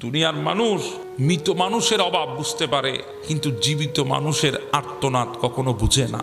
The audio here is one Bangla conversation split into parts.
দুনিয়ার মানুষ মৃত মানুষের অভাব বুঝতে পারে, কিন্তু জীবিত মানুষের আর্তনাদ কখনো বুঝে না।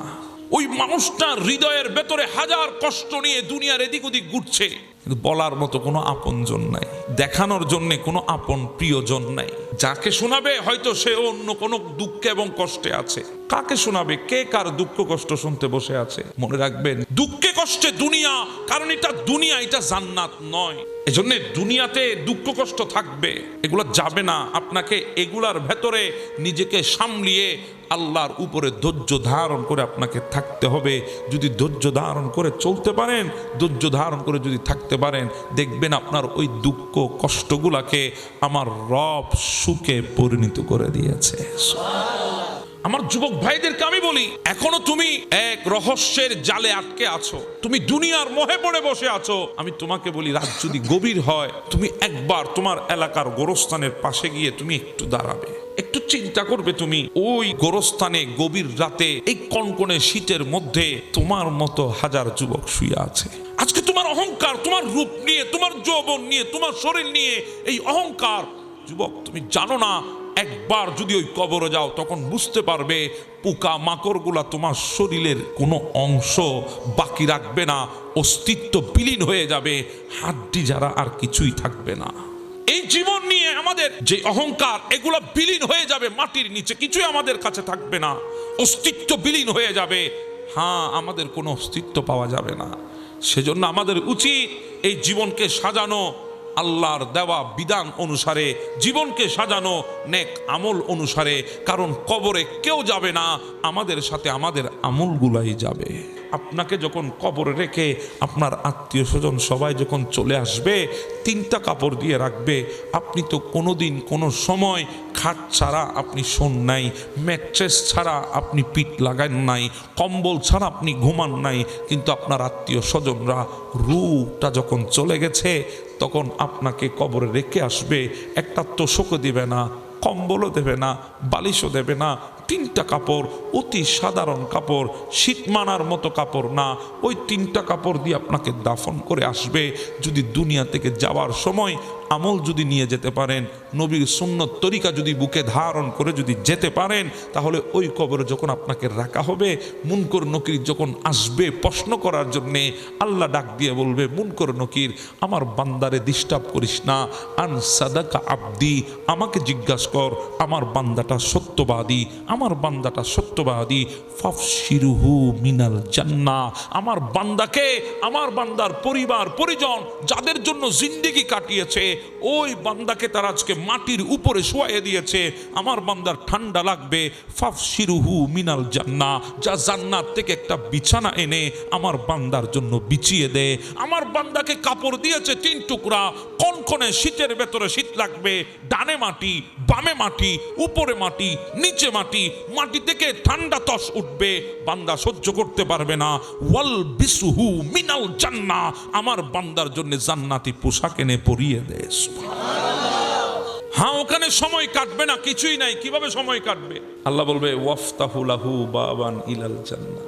ওই মানুষটা হৃদয়ের ভেতরে হাজার কষ্ট নিয়ে দুনিয়ার এদিক ওদিক ঘুরছে, কিন্তু বলার মতো কোনো আপনজন নাই, দেখানোর জন্য কোনো আপন প্রিয়জন নাই। যাকে শোনাবে হয়তো সে অন্য কোনো দুঃখে এবং কষ্টে আছে। কাকে শোনাবে? কে কার দুঃখ কষ্ট শুনতে বসে আছে? মনে রাখবেন, দুঃখে কষ্টে দুনিয়া, কারণ এটা দুনিয়া, এটা জান্নাত নয়। এজন্য দুনিয়াতে দুঃখ কষ্ট থাকবে, এগুলো যাবে না। আপনাকে এগুলার ভেতরে নিজেকে সামলিয়ে আল্লাহর উপরে ধৈর্য ধারণ করে আপনাকে থাকতে হবে। যদি ধৈর্য ধারণ করে চলতে পারেন, ধৈর্য ধারণ করে যদি থাকতে পারেন, দেখবেন আপনার ওই দুঃখ কষ্টগুলাকে আমার রব সুখে পরিণত করে দিয়েছে। আমার যুবক ভাইদেরকে আমি বলি, এখনো তুমি এক রহস্যের জালে আটকে আছো, তুমি দুনিয়ার মোহে পড়ে বসে আছো। আমি তোমাকে বলি, রাত যদি গভীর হয়, তুমি একবার তোমার এলাকার গোরস্থানের পাশে গিয়ে তুমি একটু দাঁড়াবে, একটু চিন্তা করবে, তুমি ওই গোরস্থানে গভীর রাতে এই কনকনে শীতের মধ্যে তোমার মতো হাজার যুবক শুয়ে আছে। আজকে তোমার অহংকার, তোমার রূপ নিয়ে, তোমার যৌবন নিয়ে, তোমার শরীর নিয়ে এই অহংকার, যুবক তুমি জানো না, একবার যদি ওই কবরে যাও তখন বুঝতে পারবে পোকা মাকড়গুলা তোমার শরীরের কোনো অংশ বাকি রাখবে না, অস্তিত্ব বিলীন হয়ে যাবে, হাড্ডি যারা আর কিছুই থাকবে না। এই জীবন নিয়ে আমাদের যে অহংকার, এগুলো বিলীন হয়ে যাবে মাটির নিচে, কিছুই আমাদের কাছে থাকবে না, অস্তিত্ব বিলীন হয়ে যাবে। হ্যাঁ, আমাদের কোনো অস্তিত্ব পাওয়া যাবে না। সেজন্য আমাদের উচিত এই জীবনকে সাজানো আল্লাহর দেওয়া বিধান অনুসারে, জীবনকে সাজানো নেক আমল অনুসারে। কারণ কবরে কেউ যাবে না, আমাদের সাথে আমাদের আমলগুলাই যাবে। আপনাকে যখন কবরে রেখে আপনার আত্মীয় স্বজন সবাই যখন চলে আসবে, 3টা কাপড় দিয়ে রাখবে। আপনি তো কোনোদিন কোনো সময় খাট ছাড়া আপনি শোন নাই, ম্যাট্রেস ছাড়া আপনি পিঠ লাগান নাই, কম্বল ছাড়া আপনি ঘুমান নাই, কিন্তু আপনার আত্মীয় স্বজনরা রূপটা যখন চলে গেছে, তখন আপনাকে কবরে রেখে আসবে। একটা তোষকও দিবে না, কম্বলও দেবে না, বালিশও দেবে না, 3টা কাপড়, অতি সাধারণ কাপড়, শীত মানার মতো কাপড় না, ওই 3টা কাপড় দিয়ে আপনাকে দাফন করে আসবে। যদি দুনিয়া থেকে যাওয়ার সময় আমল যদি নিয়ে যেতে পারেন, নবীর সুন্নত তরিকা যদি বুকে ধারণ করে যদি যেতে পারেন, তাহলে ওই কবরে যখন আপনাকে রাখা হবে, মুনকর নকির যখন আসবে প্রশ্ন করার জন্যে, আল্লাহ ডাক দিয়ে বলবে, মুনকর নকির, আমার বান্দারে ডিস্টার্ব করিস না, আন সাদাকা আব্দি, আমাকে জিজ্ঞাসা কর, আমার বান্দাটা সত্যবাদী, আমার বান্দাটা সত্যবাদী, ফাফশিরুহু মিনাল জান্নাহ, আমার বান্দাকে, আমার বান্দার পরিবার পরিজন যাদের জন্য জিন্দেগি কাটিয়েছে, ওই বান্দাকে তারা আজকে মাটির উপরে শোয়াইয়ে দিয়েছে, আমার বান্দার ঠান্ডা লাগবে, ফাফশিরুহু মিনাল জান্নাহ, যা জান্নাত থেকে একটা বিছানা এনে আমার বান্দার জন্য বিছিয়ে দে। আমার বান্দাকে কাপড় দিয়েছে 3 টুকরা, কনকনে শীতের ভেতরে শীত লাগবে, ডানে মাটি, বামে মাটি, উপরে মাটি, নিচে মাটি, মাটি থেকে ঠান্ডা তস উঠবে, বান্দা সহ্য করতে পারবে না। ওয়াল বিসুহু মিনাল জান্নাহ, আমার বান্দার জন্য জান্নাতি পোশাক এনে পরিয়ে দে। হ্যাঁ, ওখানে সময় কাটবে না, কিছুই নাই, কিভাবে সময় কাটবে? আল্লাহ বলবে, ওয়াফতাহু লাহু বাবান ইলাল জান্নাহ,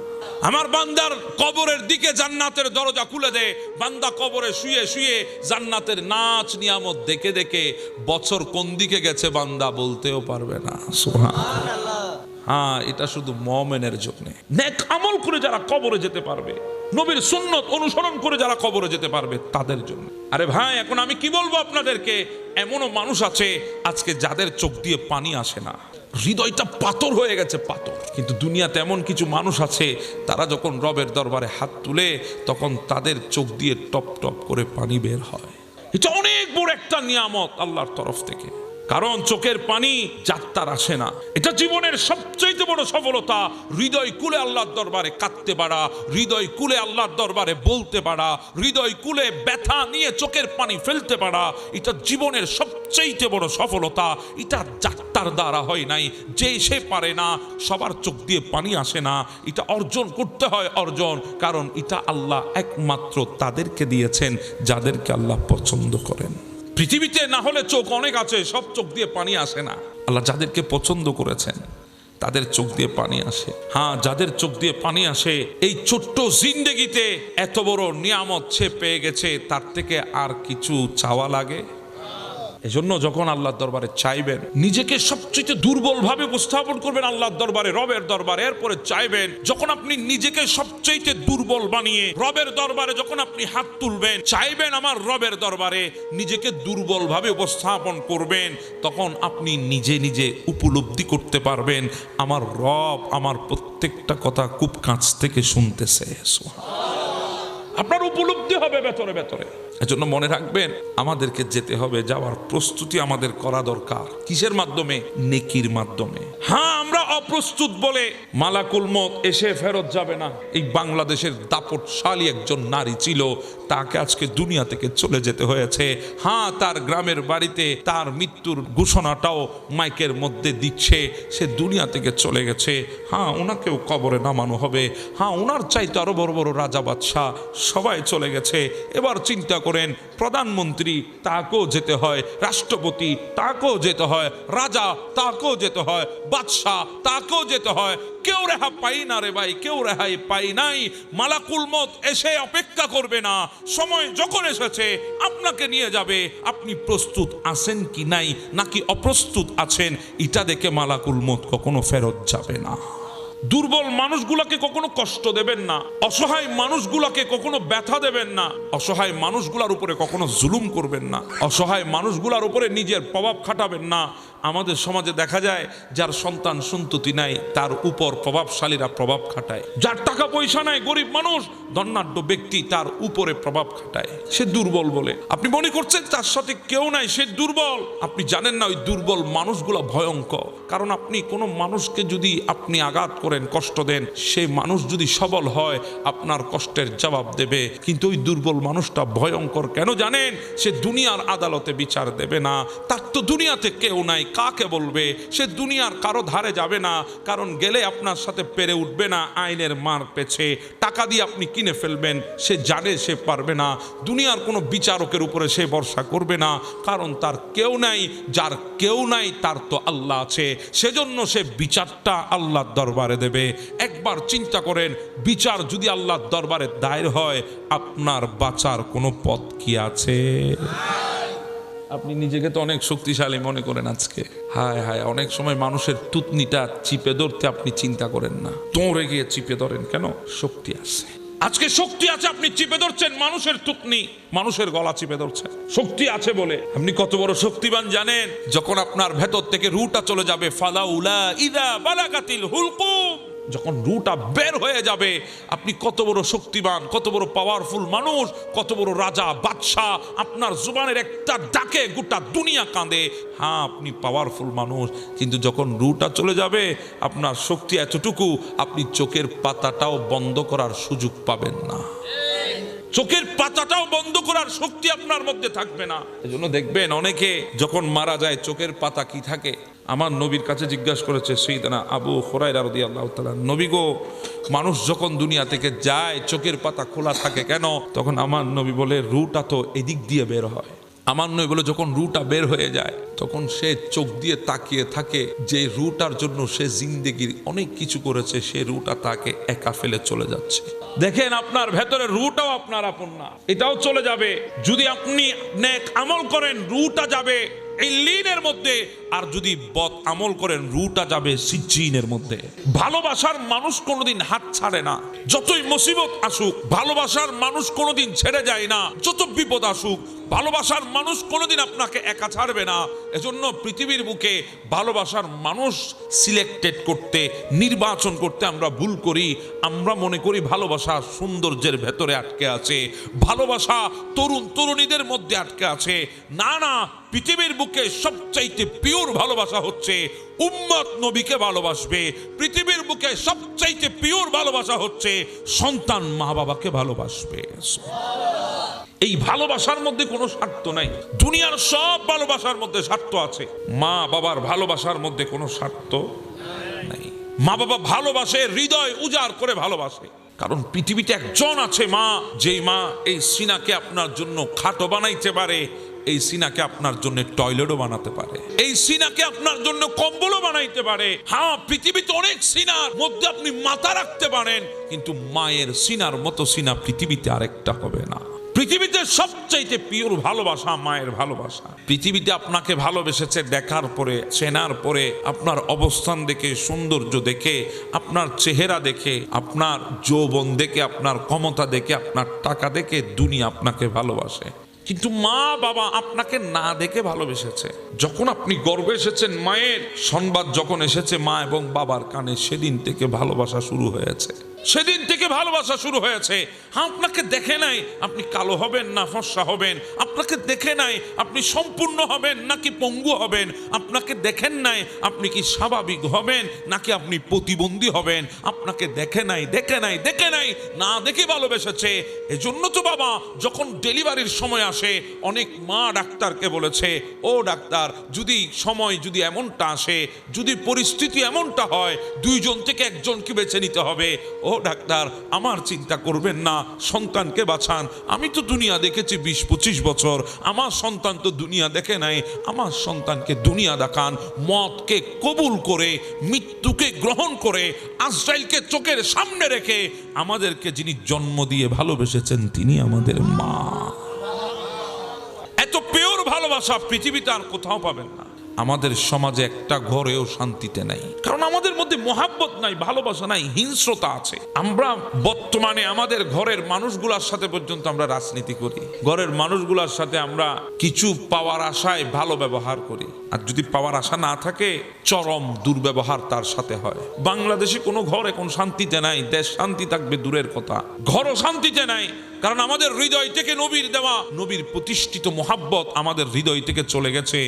আমার বান্দার কবরের দিকে জান্নাতের দরজা খুলে দে। বান্দা কবরে শুয়ে শুয়ে জান্নাতের নাচ নিয়ামত দেখে দেখে বছর কোন দিকে গেছে বান্দা বলতেও পারবে না। সুবহানাল্লাহ। হ্যাঁ, এটা শুধু মুমিনের জন্য। নেক আমল করে যারা কবরে যেতে পারবে, নবীর সুন্নত অনুসরণ করে যারা কবরে যেতে পারবে, তাদের জন্য। আরে ভাই, এখন আমি কি বলবো আপনাদেরকে, এমনও মানুষ আছে আজকে যাদের চোখ দিয়ে পানি আসে না, হৃদয়টা পাথর হয়ে গেছে, পাথর। কিন্তু দুনিয়াতে এমন কিছু মানুষ আছে, তারা যখন রবের দরবারে হাত তুলে, তখন তাদের চোখ দিয়ে টপ টপ করে পানি বের হয়। এটা অনেক বড় একটা নিয়ামত আল্লাহর তরফ থেকে। কারণ চোখের পানি যাত্রার আসে না, এটা জীবনের সবচেয়ে বড় সফলতা। হৃদয় কুলে আল্লাহর দরবারে কাঁদতে পারা, হৃদয় কুলে আল্লাহর দরবারে বলতে পারা, হৃদয় কুলে ব্যথা নিয়ে চোখের পানি ফেলতে পারা, এটা জীবনের সবচেয়ে বড় সফলতা। এটা যাত্রার দ্বারা হয় নাই, যে সে পারে না, সবার চোখ দিয়ে পানি আসে না, এটা অর্জন করতে হয় অর্জন। কারণ এটা আল্লাহ একমাত্র তাদেরকে দিয়েছেন যাদেরকে আল্লাহ পছন্দ করেন। পৃথিবীতে না হলে চোখ অনেক আছে, সব চোখ দিয়ে পানি আসে না। আল্লাহ যাদেরকে পছন্দ করেছেন তাদের চোখ দিয়ে পানি আসে। হ্যাঁ, যাদের চোখ দিয়ে পানি আসে, এই ছোট্ট জিন্দেগিতে এত বড় নিয়ামত সে পেয়ে গেছে, তার থেকে আর কিছু চাওয়া লাগে? এজন্য যখন আল্লাহর দরবারে চাইবেন, নিজেকে সবচেয়ে দুর্বল ভাবে উপস্থাপন করবেন আল্লাহর দরবারে, রবের দরবারে। এরপরে চাইবেন, যখন আপনি নিজেকে সবচেয়ে দুর্বল বানিয়ে রবের দরবারে যখন আপনি হাত তুলবেন, চাইবেন আমার রবের দরবারে, নিজেকে দুর্বল ভাবে উপস্থাপন করবেন, তখন আপনি নিজে নিজে উপলব্ধি করতে পারবেন আমার রব আমার প্রত্যেকটা কথা খুব কাছ থেকে শুনতেছে। আপনার উপলব্ধি হবে ভেতরে ভেতরে। এজন্য মনে রাখবেন, আমাদেরকে যেতে হবে, যাওয়ার প্রস্তুতি আমাদের করা দরকার। কিসের মাধ্যমে? নেকির মাধ্যমে। হ্যাঁ, আমরা অপ্রস্তুত বলে মালাকুল মউত এসে ফেরত যাবে না। এই বাংলাদেশের দাপটশালী একজন নারী ছিল, তাকে আজকে দুনিয়া থেকে চলে যেতে হয়েছে। হ্যাঁ, তার গ্রামের বাড়িতে তার মৃত্যুর ঘোষণাটাও মাইকের মধ্যে দিচ্ছে, সে দুনিয়া থেকে চলে গেছে। হ্যাঁ, ওনাকেও কবরে নামানো হবে। হ্যাঁ, ওনার চাইতে আরো বড় বড় রাজা বাদশাহ সবাই চলে গেছে। এবার চিন্তা করেন, প্রধানমন্ত্রী তাকেও যেতে হয়, রাষ্ট্রপতি তাকেও যেতে হয়, রাজা তাকেও যেতে হয়, বাদশাহ তাকেও যেতে হয়। কেউ রেহা পাই না রে ভাই, কেউ রেহাই পাই নাই। মালাকুল মউত এসে অপেক্ষা করবে না, সময় যখন এসেছে আপনাকে নিয়ে যাবে। আপনি প্রস্তুত আছেন কি নাই, নাকি অপ্রস্তুত আছেন, এটা দেখে মালাকুল মউত কখনো ফেরত যাবে না। দুর্বল মানুষগুলোকে কখনো কষ্ট দেবেন না, অসহায় মানুষগুলোকে কখনো ব্যথা দেবেন না, অসহায় মানুষগুলোর উপরে কখনো জুলুম করবেন না, অসহায় মানুষগুলোর উপরে নিজের প্রভাব খাটাবেন না। আমাদের সমাজে দেখা যায়, যার সন্তান সন্ততি নাই তার উপর প্রভাবশালীরা প্রভাব খাটায়, যার টাকা পয়সা নাই গরিব মানুষ ধনাঢ্য ব্যক্তি তার উপরে প্রভাব খাটায়, সে দুর্বল বলে। আপনি মনে করছেন তার সাথে কেউ নাই, সে দুর্বল। আপনি জানেন না ওই দুর্বল মানুষগুলো ভয়ঙ্কর। কারণ আপনি কোনো মানুষকে যদি আপনি আঘাত করেন, কষ্ট দেন, সেই মানুষ যদি সবল হয় আপনার কষ্টের জবাব দেবে। কিন্তু ওই দুর্বল মানুষটা ভয়ঙ্কর কেন জানেন? সে দুনিয়ার আদালতে বিচার দেবে না, তার তো দুনিয়াতে কেউ নাই, কাকে বলবে? সে দুনিয়ার কারো ধারে যাবে না, কারণ গেলে আপনার সাথে পেরে উঠবে না আইনের মার পেছে। টাকা দিয়ে আপনি কিনে ফেলবেন, সে জানে সে পারবে না। দুনিয়ার কোনো বিচারকের উপরে সে ভরসা করবে না, কারণ তার কেউ নাই। যার কেউ নাই তার তো আল্লাহ আছে, সেজন্য সে বিচারটা আল্লাহর দরবারে দেবে। একবার চিন্তা করেন, বিচার যদি আল্লাহর দরবারে দায়ের হয়, আপনার বাঁচার কোনো পথ কি আছে? আপনি নিজেকে তো অনেক শক্তিশালী মনে করেন আজকে। হায় হায়, অনেক সময় মানুষের তুতনিটা চিপে ধরতে আপনি চিন্তা করেন না, দৌড়ে গিয়ে চিপে ধরেন। কেন? শক্তি আছে। আজকে শক্তি আছে, আপনি চিপে ধরছেন মানুষের তুতনি, মানুষের গলা চিপে ধরছেন। শক্তি আছে বলে। আপনি কত বড় শক্তিবান জানেন? যখন আপনার ভেতর থেকে রুটা চলে যাবে, ফালাউলা ইদা বালাগাতিল হুলকুম, যখন রুটা বের হয়ে যাবে, আপনি কত বড় শক্তিমান, কত বড় পাওয়ারফুল মানুষ, কত বড় রাজা বাদশাহ। আপনার জুবানের একটা ডাকে গোটা দুনিয়া কাঁদে। হ্যাঁ, আপনি পাওয়ারফুল মানুষ, কিন্তু যখন রুটা চলে যাবে, আপনার শক্তি এতটুকু, আপনি চোখের পাতাটাও বন্ধ করার সুযোগ পাবেন না। চোখের পাতাটাও বন্ধ করার শক্তি আপনার মধ্যে থাকবে না। এজন্য দেখবেন অনেকে যখন মারা যায় চোখের পাতা কি থাকে। আমার নবীর কাছে জিজ্ঞাসা করেছে সাইয়েদনা আবু হুরায়রা রাদিয়াল্লাহু তাআলা, নবী গো, মানুষ যখন দুনিয়া থেকে যায় চোখের পাতা খোলা থাকে কেন? তখন আমার নবী বলে, রুটা তো এদিক দিয়ে বের হয়। আমার নবী বলে, যখন রুটা বের হয়ে যায় তখন সে চোখ দিয়ে তাকিয়ে থাকে যে রুটার জন্য সে জিন্দেগির অনেক কিছু করেছে, সে রুটা তাকে একা ফেলে চলে যাচ্ছে। দেখেন, আপনার ভেতরে রুটাও আপনার আপন না, এটাও চলে যাবে। যদি আপনি নেক আমল করেন রুটা যাবে ইল্লিনের মধ্যে, আর যদি বদ আমল করেন রুটা যাবে সিজ্জিনের মধ্যে। ভালোবাসার মানুষ কোনোদিন হাত ছাড়ে না, যতই মুসিবত আসুক ভালোবাসার মানুষ কোনোদিন ছেড়ে যায় না। যত বিপদ আসুক ভালোবাসার মানুষ কোনোদিন আপনাকে একা ছাড়বে না। এজন্য পৃথিবীর বুকে ভালোবাসার মানুষ সিলেক্টেড করতে, নির্বাচন করতে আমরা ভুল করি। আমরা মনে করি ভালোবাসা সৌন্দর্যের ভেতরে আটকে আছে, ভালোবাসা তরুণ তরুণীদের মধ্যে আটকে আছে। না না, পৃথিবীর বুকে সবচাইতে পিওর ভালোবাসা হচ্ছে উম্মত নবীকে ভালোবাসবে। পৃথিবীর বুকে সবচাইতে পিওর ভালোবাসা হচ্ছে সন্তান মা বাবাকে ভালোবাসবে। এই ভালোবাসার মধ্যে কোনো স্বার্থ নাই। দুনিয়ার সব ভালোবাসার মধ্যে স্বার্থ আছে, মা বাবার ভালোবাসার মধ্যে কোনো স্বার্থ নাই। মা বাবা ভালোবাসে, হৃদয় উজাড় করে ভালোবাসে। কারণ পৃথিবীতে একজন আছে মা, যেই মা এই সিনাকে আপনার জন্য খাটও বানাইতে পারে, এই সিনাকে আপনার জন্য টয়লেটও বানাতে পারে, এই সিনাকে আপনার জন্য কম্বলও বানাইতে পারে। হ্যাঁ, পৃথিবীতে অনেক সিনার মধ্যে আপনি মাথা রাখতে পারেন, কিন্তু মায়ের সিনার মতো সিনা পৃথিবীতে আরেকটা হবে না। পৃথিবীতে সবচাইতে পিওর ভালোবাসা মায়ের ভালোবাসা। পৃথিবীতে আপনাকে ভালোবেসেছে দেখার পরে, চেনার পরে, আপনার অবস্থান দেখে, সৌন্দর্য দেখে, আপনার চেহারা দেখে, আপনার যৌবন দেখে, আপনার ক্ষমতা দেখে, আপনার টাকা দেখে দুনিয়া আপনাকে ভালোবাসে। কিন্তু মা বাবা আপনাকে না দেখে ভালোবেসেছে। যখন আপনি গর্ভে এসেছেন, মায়ের সংবাদ যখন এসেছে মা এবং বাবার কানে, সেদিন থেকে ভালোবাসা শুরু হয়েছে। সেদিন থেকে ভালোবাসা শুরু হয়েছে। আপনাকে দেখে নাই আপনি কালো হবেন না ফর্সা হবেন, আপনাকে দেখে নাই আপনি সম্পূর্ণ হবেন নাকি পঙ্গু হবেন, আপনাকে দেখেন নাই আপনি কি স্বাভাবিক হবেন নাকি আপনি প্রতিবন্ধী হবেন, আপনাকে দেখে নাই না দেখে ভালোবেসেছে। এজন্য তো বাবা যখন ডেলিভারির সময় আসে, অনেক মা ডাক্তারকে বলেছে, ও ডাক্তার যদি এমনটা আসে, যদি পরিস্থিতি এমনটা হয়, দুইজন থেকে একজনকে বেছে নিতে হবে। ও ডাক্তার আমার চিন্তা করবেন না, সন্তানকে বাঁচান। আমি তো দুনিয়া দেখেছি 20-25 বছর, আমার সন্তান তো দুনিয়া দেখে নাই। আমার সন্তানকে দুনিয়া দেখান। মতকে কবুল করে, মৃত্যুকে গ্রহণ করে, আজরাইলকে চোখের সামনে রেখে আমাদেরকে যিনি জন্ম দিয়ে ভালোবেসেছেন তিনি আমাদের মা। এত পিওর ভালোবাসা পৃথিবীতে আর কোথাও পাবেন না। আমাদের সমাজে একটা ঘরেও শান্তিতে নাই, কারণ আমাদের মধ্যে মহাব্বত নাই, ভালোবাসা নাই, হিংস্রতা আছে। আমরা বর্তমানে আমাদের ঘরের মানুষগুলোর সাথে পর্যন্ত আমরা রাজনীতি করি, ঘরের মানুষগুলোর সাথে আমরা কিছু পাওয়ার আশায় ভালো ব্যবহার করি, আর যদি পাওয়ার আশা না থাকে চরম দুর্ব্যবহার তার সাথে হয়। বাংলাদেশে কোনো ঘর এখন শান্তিতে নাই, দেশ শান্তি থাকবে দূরের কথা, ঘরও শান্তিতে নাই। কারণ আমাদের হৃদয় থেকে নবীর দেওয়া, নবীর প্রতিষ্ঠিত মোহাব্বত আমাদের হৃদয় থেকে চলে গেছে।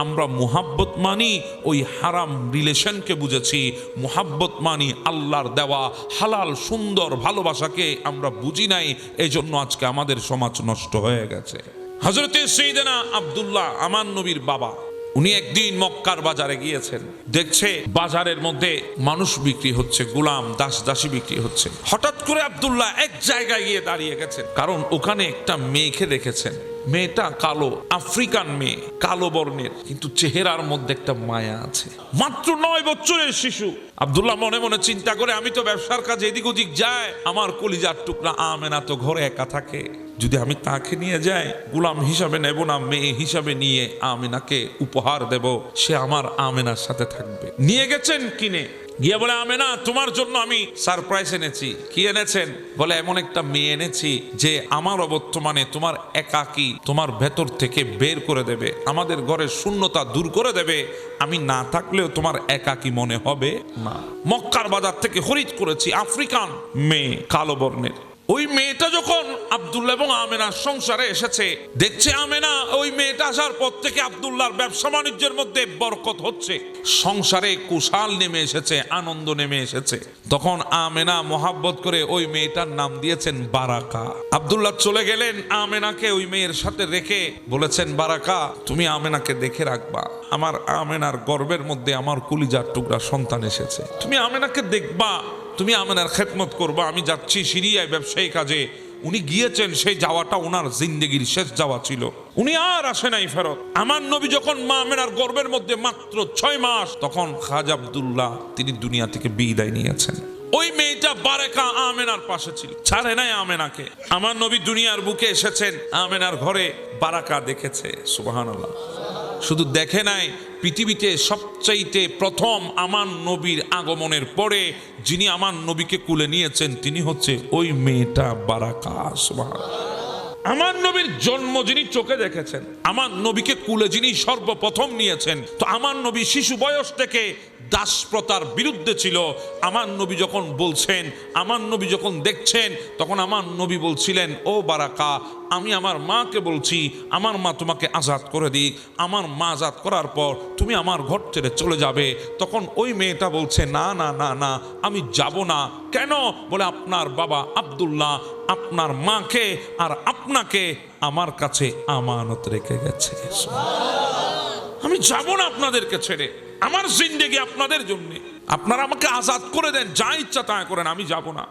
আমরা মোহাব্বত মানি ওই হারাম রিলেশনকে বুঝেছি, মোহাব্বত মানি আল্লাহর দেওয়া হালাল সুন্দর ভালোবাসাকে আমরা বুঝি নাই। এই জন্য আজকে আমাদের সমাজ নষ্ট হয়ে গেছে। হযরতে সাইয়েদনা আব্দুল্লাহ আমার নবীর বাবা, উনি একদিন মক্কার বাজারে গিয়েছেন, দেখছে বাজারের মধ্যে মানুষ বিক্রি হচ্ছে, গোলাম দাসী বিক্রি হচ্ছে। হঠাৎ করে আব্দুল্লাহ এক জায়গায় গিয়ে দাঁড়িয়ে গেছেন, কারণ ওখানে একটা মেয়েকে দেখেছেন। মেয়েটা কালো, আফ্রিকান মেয়ে, কালো বর্ণের, কিন্তু চেহারার মধ্যে একটা মায়া আছে। মাত্র 9 বছরের শিশু। আব্দুল্লাহ মনে মনে চিন্তা করে, আমি তো ব্যবসার কাজে এদিক ওদিক যাই, আমার কলিজার টুকরা আমেনা তো ঘরে একা থাকে, যদি আমি তাকে নিয়ে যাই গোলাম হিসাবে নেব না, মেয়ে হিসাবে নিয়ে আমেনাকে উপহার দেব, সে আমার আমেনার সাথে থাকবে। নিয়ে গেছেন কিনে, গিয়ে বলে, আমেনা তোমার জন্য আমি সারপ্রাইজ এনেছি। কি এনেছেন? বলে, এমন একটা মেয়ে এনেছি যে আমার অবর্তমানে তোমার একাকী তোমার ভেতর থেকে বের করে দেবে, আমাদের ঘরের শূন্যতা দূর করে দেবে, আমি না থাকলেও তোমার একাকী মনে হবে না। মক্কার বাজার থেকে খরিদ করেছি আফ্রিকান মেয়ে, কালো বর্ণের। ওই মেয়েটা যখন আব্দুল্লাহ এবং আমেনার সংসারে এসেছে, দেখছে আমেনা ওই মেয়েটা আসার পর থেকে আব্দুল্লাহর ব্যবসা বাণিজ্যের মধ্যে বরকত হচ্ছে, সংসারে কুশাল নেমে এসেছে, আনন্দ নেমে এসেছে। তখন আমেনা মোহাব্বত করে ওই মেয়েটার নাম দিয়েছেন বারাকা। আব্দুল্লাহ চলে গেলেন, আমেনাকে ওই মেয়ের সাথে রেখে বলেছেন, বারাকা তুমি আমেনাকে দেখে রাখবা, আমার আমেনার গর্বের মধ্যে আমার কলিজার টুকরা সন্তান এসেছে, তুমি আমেনাকে দেখবা, তুমি আমেনার খেদমত করবা। আমি যাচ্ছি সিরিয়ায় ব্যবসায়ী কাজে। উনি গিয়েছেন, সেই যাওয়াটা ওনার জিন্দেগির শেষ যাওয়া ছিল, উনি আর আসে নাই ফেরত। আমার নবী যখন মা আমেনার গর্বের মধ্যে মাত্র 6 মাস, তখন খাজা আব্দুল্লাহ তিনি দুনিয়া থেকে বিদায় নিয়েছেন। ওই মেয়েটা বারাকা আমেনার পাশে ছিল, ছাড়ে নাই আমেনাকে। আমার নবী দুনিয়ার বুকে এসেছেন, আমেনার ঘরে বারাকা দেখেছে। সুবহানাল্লাহ। শুধু দেখে নাই, পৃথিবীতে সবচাইতে প্রথম আমার নবীর আগমনের পরে যিনি আমার নবীকে কুলে নিয়েছেন তিনি হচ্ছে ওই মেয়েটা বারাকা। সুবহানাল্লাহ। আমার নবীর জন্ম যিনি চোখে দেখেছেন, আমার নবীকে কুলে যিনি সর্বপ্রথম নিয়েছেন, তো আমার নবী শিশু বয়স থেকে দাস প্রথার বিরুদ্ধে ছিল। আমার নবী যখন বলছেন, আমার নবী যখন দেখছেন, তখন আমার নবী বলছিলেন, ও বারাকা আমি আমার মাকে বলছি আমার মা তোমাকে আজাদ করে দিক, আমার মা আজাদ করার পর তুমি আমার ঘর ছেড়ে চলে যাবে। তখন ওই মেয়েটা বলছে, না না না না আমি যাব না। কেন? বলে, আপনার বাবা আব্দুল্লাহ আপনার মাকে আর আপনাকে আমার কাছে আমানত রেখে গেছে, আমি যাব না আপনাদেরকে ছেড়ে, আমার জিন্দেগি আপনাদের জন্য, আপনারা আমাকে আজাদ করে দেন, যা ইচ্ছা তা করেন, আমি যাব না।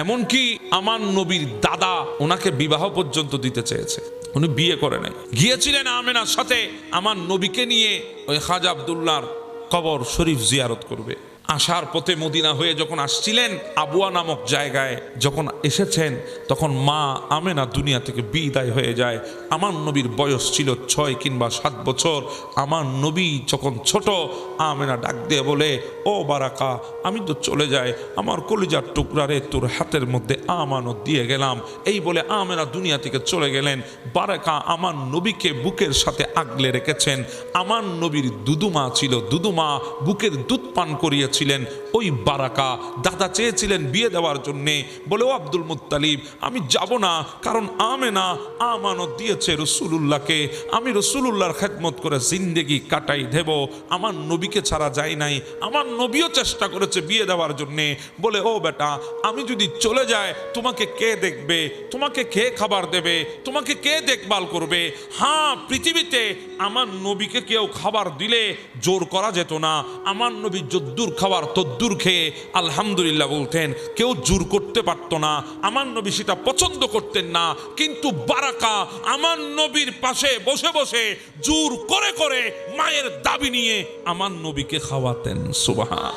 এমনকি আমার নবীর দাদা ওনাকে বিবাহ পর্যন্ত দিতে চেয়েছে, উনি বিয়ে করে নাই। গিয়েছিলেন আমেনার সাথে আমার নবীকে নিয়ে ওই খাজা আব্দুল্লাহর কবর শরীফ জিয়ারত করবে। আসার পথে মদিনা হয়ে যখন আসছিলেন, আবুয়া নামক জায়গায় যখন এসেছেন, তখন মা আমেনা দুনিয়া থেকে বিদায় হয়ে যায়। আমার নবীর বয়স ছিল 6 কিংবা 7 বছর। আমার নবী যখন ছোট, আমেনা ডাক দিয়ে বলে, ও বারাকা, আমি তো চলে যাই, আমার কলিজার টুকরারে তোর হাতের মধ্যে আমানত দিয়ে গেলাম। এই বলে আমেনা দুনিয়া থেকে চলে গেলেন। বারাকা আমার নবীকে বুকের সাথে আগলে রেখেছেন। আমার নবীর দুদুমা ছিল, দুদুমা বুকের দুধ পান করিয়েছিলেন। ওই বারাকা দাদা চেয়েছিলেন বিয়ে দেওয়ার জন্যে, বলে, ও আব্দুল মুত্তালিব, আমি যাব না, কারণ আমেনা আমানত দিয়েছে রসুলুল্লাহকে, আমি রসুলুল্লাহর খেদমত করে জিন্দেগি কাটাই দেব, আমার নবীকে ছাড়া যায় নাই। আমার নবীও চেষ্টা করেছে বিয়ে দেওয়ার জন্যে। বলে, ও বেটা, আমি যদি চলে যাই তোমাকে কে দেখবে, তোমাকে কে খাবার দেবে, তোমাকে কে দেখভাল করবে? হ্যাঁ, পৃথিবীতে আমার নবীকে কেউ খাবার দিলে জোর করা যেত না। আমার নবী যদ্দুর খাবার তদ্দুর খেয়ে আলহামদুলিল্লাহ বলতেন, কেউ জোর করতে পারতো না। আমার নবী সেটা পছন্দ করতেন না। কিন্তু বারাকা আমার নবীর পাশে বসে বসে জোর করে করে মায়ের দাবি নিয়ে আমার নবীকে খাওয়াতেন। সুবহান।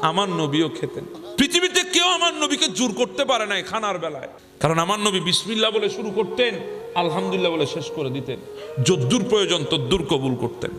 আমার নবীও খেতেন। পৃথিবীতে কেউ আমার নবীকে জোর করতে পারে নাই খানার বেলায়, কারণ আমার নবী বিসমিল্লাহ বলে শুরু করতেন, আলহামদুলিল্লাহ বলে শেষ করে দিতেন। যদ্দুর প্রয়োজন তদ্দুর কবুল করতেন।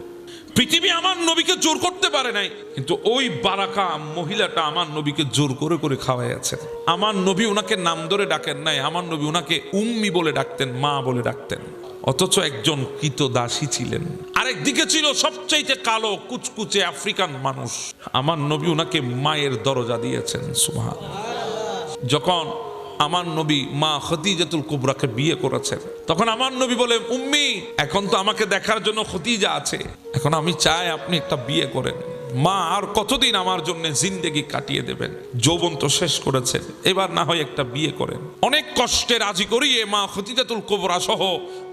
পৃথিবী আমার নবীকে জোর করতে পারে নাই, কিন্তু ওই বারাকা মহিলাটা আমার নবীকে জোর করে করে খাওয়াইয়াছেন। আমার নবী ওনাকে নাম ধরে ডাকেন নাই, আমার নবী ওনাকে উম্মি বলে ডাকতেন, মা বলে ডাকতেন। অথচ একজন কৃতদাসী ছিলেন। আরেকদিকে ছিল সবচাইতে কালো কুচকুচে আফ্রিকান মানুষ। আমার নবী ওনাকে মায়ের দরজা দিয়েছেন। সুবহানাল্লাহ। যখন আমার নবী মা খদিজাতুল কুবরাকে বিয়ে করেছেন, তখন আমার নবী বলে, উম্মি, এখন তো আমাকে দেখার জন্য খদিজা আছে, এখন আমি চাই আপনি একটা বিয়ে করেন। মা আর কতদিন আমার জন্য জিন্দেগি কাটিয়ে দেবেন, যৌবন তো শেষ করেছেন, এবার না হয় একটা বিয়ে করেন। অনেক কষ্টে রাজি করিয়ে মা খদিজাতুল কুবরা সহ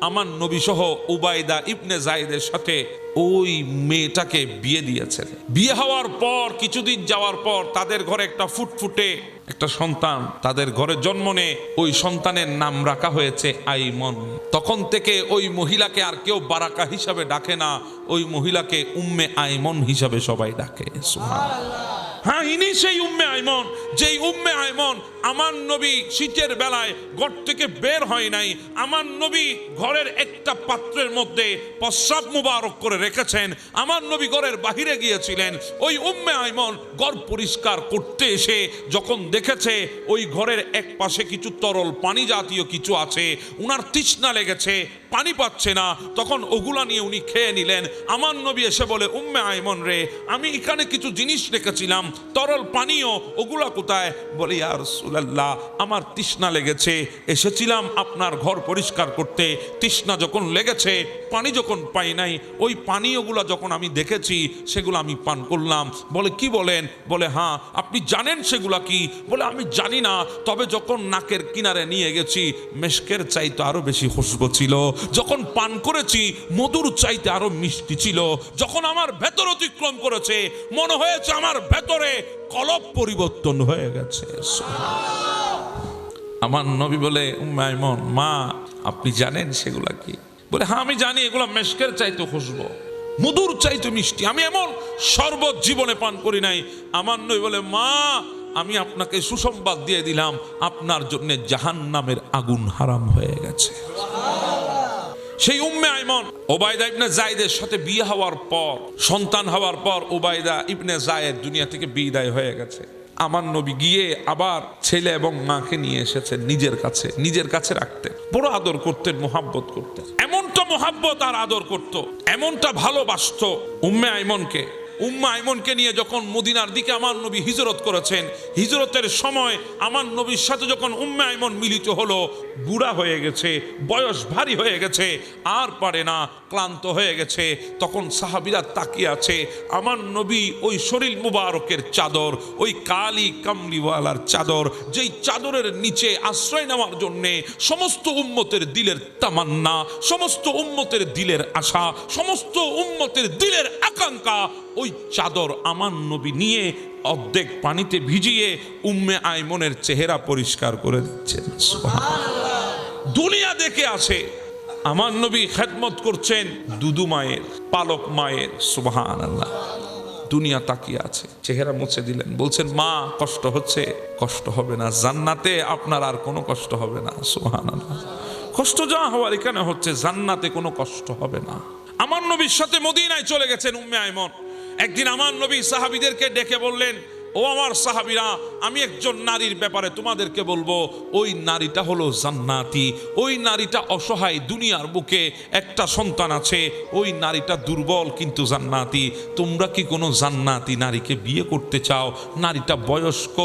আমার নবী সহ উবাইদা ইবনে জায়েদের সাথে ওই মেয়েটাকে বিয়ে দিয়েছেন। বিয়ে হওয়ার পর কিছুদিন যাওয়ার পর তাদের ঘরে একটা ফুটফুটে একটা সন্তান তাদের ঘরে জন্ম নেয়। ওই সন্তানের নাম রাখা হয়েছে আইমন। তখন থেকে ওই মহিলাকে আর কেউ বারাকা হিসাবে ডাকে না, ওই মহিলাকে উম্মে আইমন হিসাবে সবাই ডাকে। সুবহানাল্লাহ। হ্যাঁ, ইনি সেই উম্মে আইমন, যেই উম্মে আইমন আমার নবী শীতের বেলায় ঘর থেকে বের হয় নাই। আমার নবী ঘরের একটা পাত্রের মধ্যে প্রস্রাব মুবারক করে রেখেছেন। আমার নবী ঘরের বাহিরে গিয়েছিলেন। ওই উম্মে আইমন ঘর পরিষ্কার করতে এসে যখন দেখেছে ওই ঘরের এক পাশে কিছু তরল পানি জাতীয় কিছু আছে, উনার তৃষ্ণা লেগেছে, পানি পাচ্ছে না, তখন ওগুলা নিয়ে উনি খেয়ে নিলেন। আমার নবী এসে বলে, উম্মে আইমন রে, আমি এখানে কিছু জিনিস রেখেছিলাম, তরল পানীয়, ওগুলা কোথায়? বলে, ইয়া রাসূলুল্লাহ, আমার তৃষ্ণা লেগেছে, এসেছিলাম আপনার ঘর পরিষ্কার করতে, তৃষ্ণা যখন লেগেছে, পানি যখন পাই নাই, ওই পানীয়গুলা যখন আমি দেখেছি সেগুলো আমি পান করলাম। বলে, কি বলেন? বলে, হ্যাঁ। আপনি জানেন সেগুলা কি? বলে, আমি জানি না, তবে যখন নাকের কিনারে নিয়ে গেছি মেশকের চাইতে আরো বেশি খুশবু ছিল, যখন পান করেছি মধুর চাইতে আরো মিষ্টি ছিল, যখন আমার ভেতর অতিক্রম করেছে মনে হয়েছে আমার ভেতরে কলব পরিবর্তন হয়ে গেছে। আমার নবী বলে, উম্মে আইমন, মা, আপনি জানেন সেগুলা কি? বলে, হ্যাঁ আমি জানি, এগুলো মেশকের চাইতে খুশবু, মধুর চাইতে মিষ্টি, আমি এমন শরবত জীবনে পান করি নাই। আমার নবী বলে, মা, আমি আপনাকে সুসংবাদ দিয়ে দিলাম, আপনার জন্য জাহান্নামের আগুন হারাম হয়ে গেছে। সেই উম্মে আইমন উবাইদা ইবনে জায়েদের সাথে বিয়ে হওয়ার পর, সন্তান হওয়ার পর উবাইদা ইবনে জায়েদ দুনিয়া থেকে বিদায় হয়ে গেছে। আমার নবী গিয়ে আবার ছেলে এবং মাকে নিয়ে এসেছেন নিজের কাছে রাখতেন, বড় আদর করতেন, মোহাব্বত করতেন। এমনটা মোহাব্বত আর আদর করত, এমনটা ভালোবাসতো উম্মে আইমনকে। উম্মে আইমনকে নিয়ে যখন মদিনার দিকে আমার নবী হিজরত করেছেন, হিজরতের সময় আমার নবীর সাথে যখন উম্মে আইমন মিলিত হলো, বুড়া হয়ে গেছে, বয়স ভারী হয়ে গেছে, আর পারে না, ক্লান্ত হয়ে গেছে। তখন সাহাবীরা তাকিয়ে আছে। আমার নবী ওই শরীর মুবারকের চাদর, ওই কালি কামলিওয়ালার চাদর, যেই চাদরের নিচে আশ্রয় নেওয়ার জন্যে সমস্ত উম্মতের দিলের তামান্না, সমস্ত উম্মতের দিলের আশা, সমস্ত উম্মতের দিলের আকাঙ্ক্ষা, ওই চাদর আমার নবী নিয়ে অর্ধেক পানিতে ভিজিয়ে উম্মে আইমনের চেহারা পরিষ্কার করে দিচ্ছেন। সুবহানাল্লাহ। দুনিয়া দেখে আসে আমার নবী খেদমত করছেন দুদু মায়ের, পালক মায়ের। সুবহানাল্লাহ। দুনিয়া তাকিয়ে আছে, চেহারা মুছে দিলেন, বলছেন মা কষ্ট হচ্ছে? কষ্ট হবে না, জান্নাতে আপনার আর কোনো কষ্ট হবে না। সুবহানাল্লাহ। কষ্ট যা হওয়ার এখানে হচ্ছে, জান্নাতে কোনো কষ্ট হবে না। আমার নবীর সাথে মদিনায় চলে গেছেন উম্মে আইমন। একদিন আমার নবী সাহাবীদেরকে ডেকে বললেন, ও আমার সাহাবীরা, আমি একজন নারীর ব্যাপারে তোমাদেরকে বলবো, ওই নারীটা হলো জান্নাতি। ওই নারীটা অসহায়, দুনিয়ার বুকে একটা সন্তান আছে, ওই নারীটা দুর্বল কিন্তু জান্নাতি। তোমরা কি কোনো জান্নাতি নারীকে বিয়ে করতে চাও? নারীটা বয়স্ক,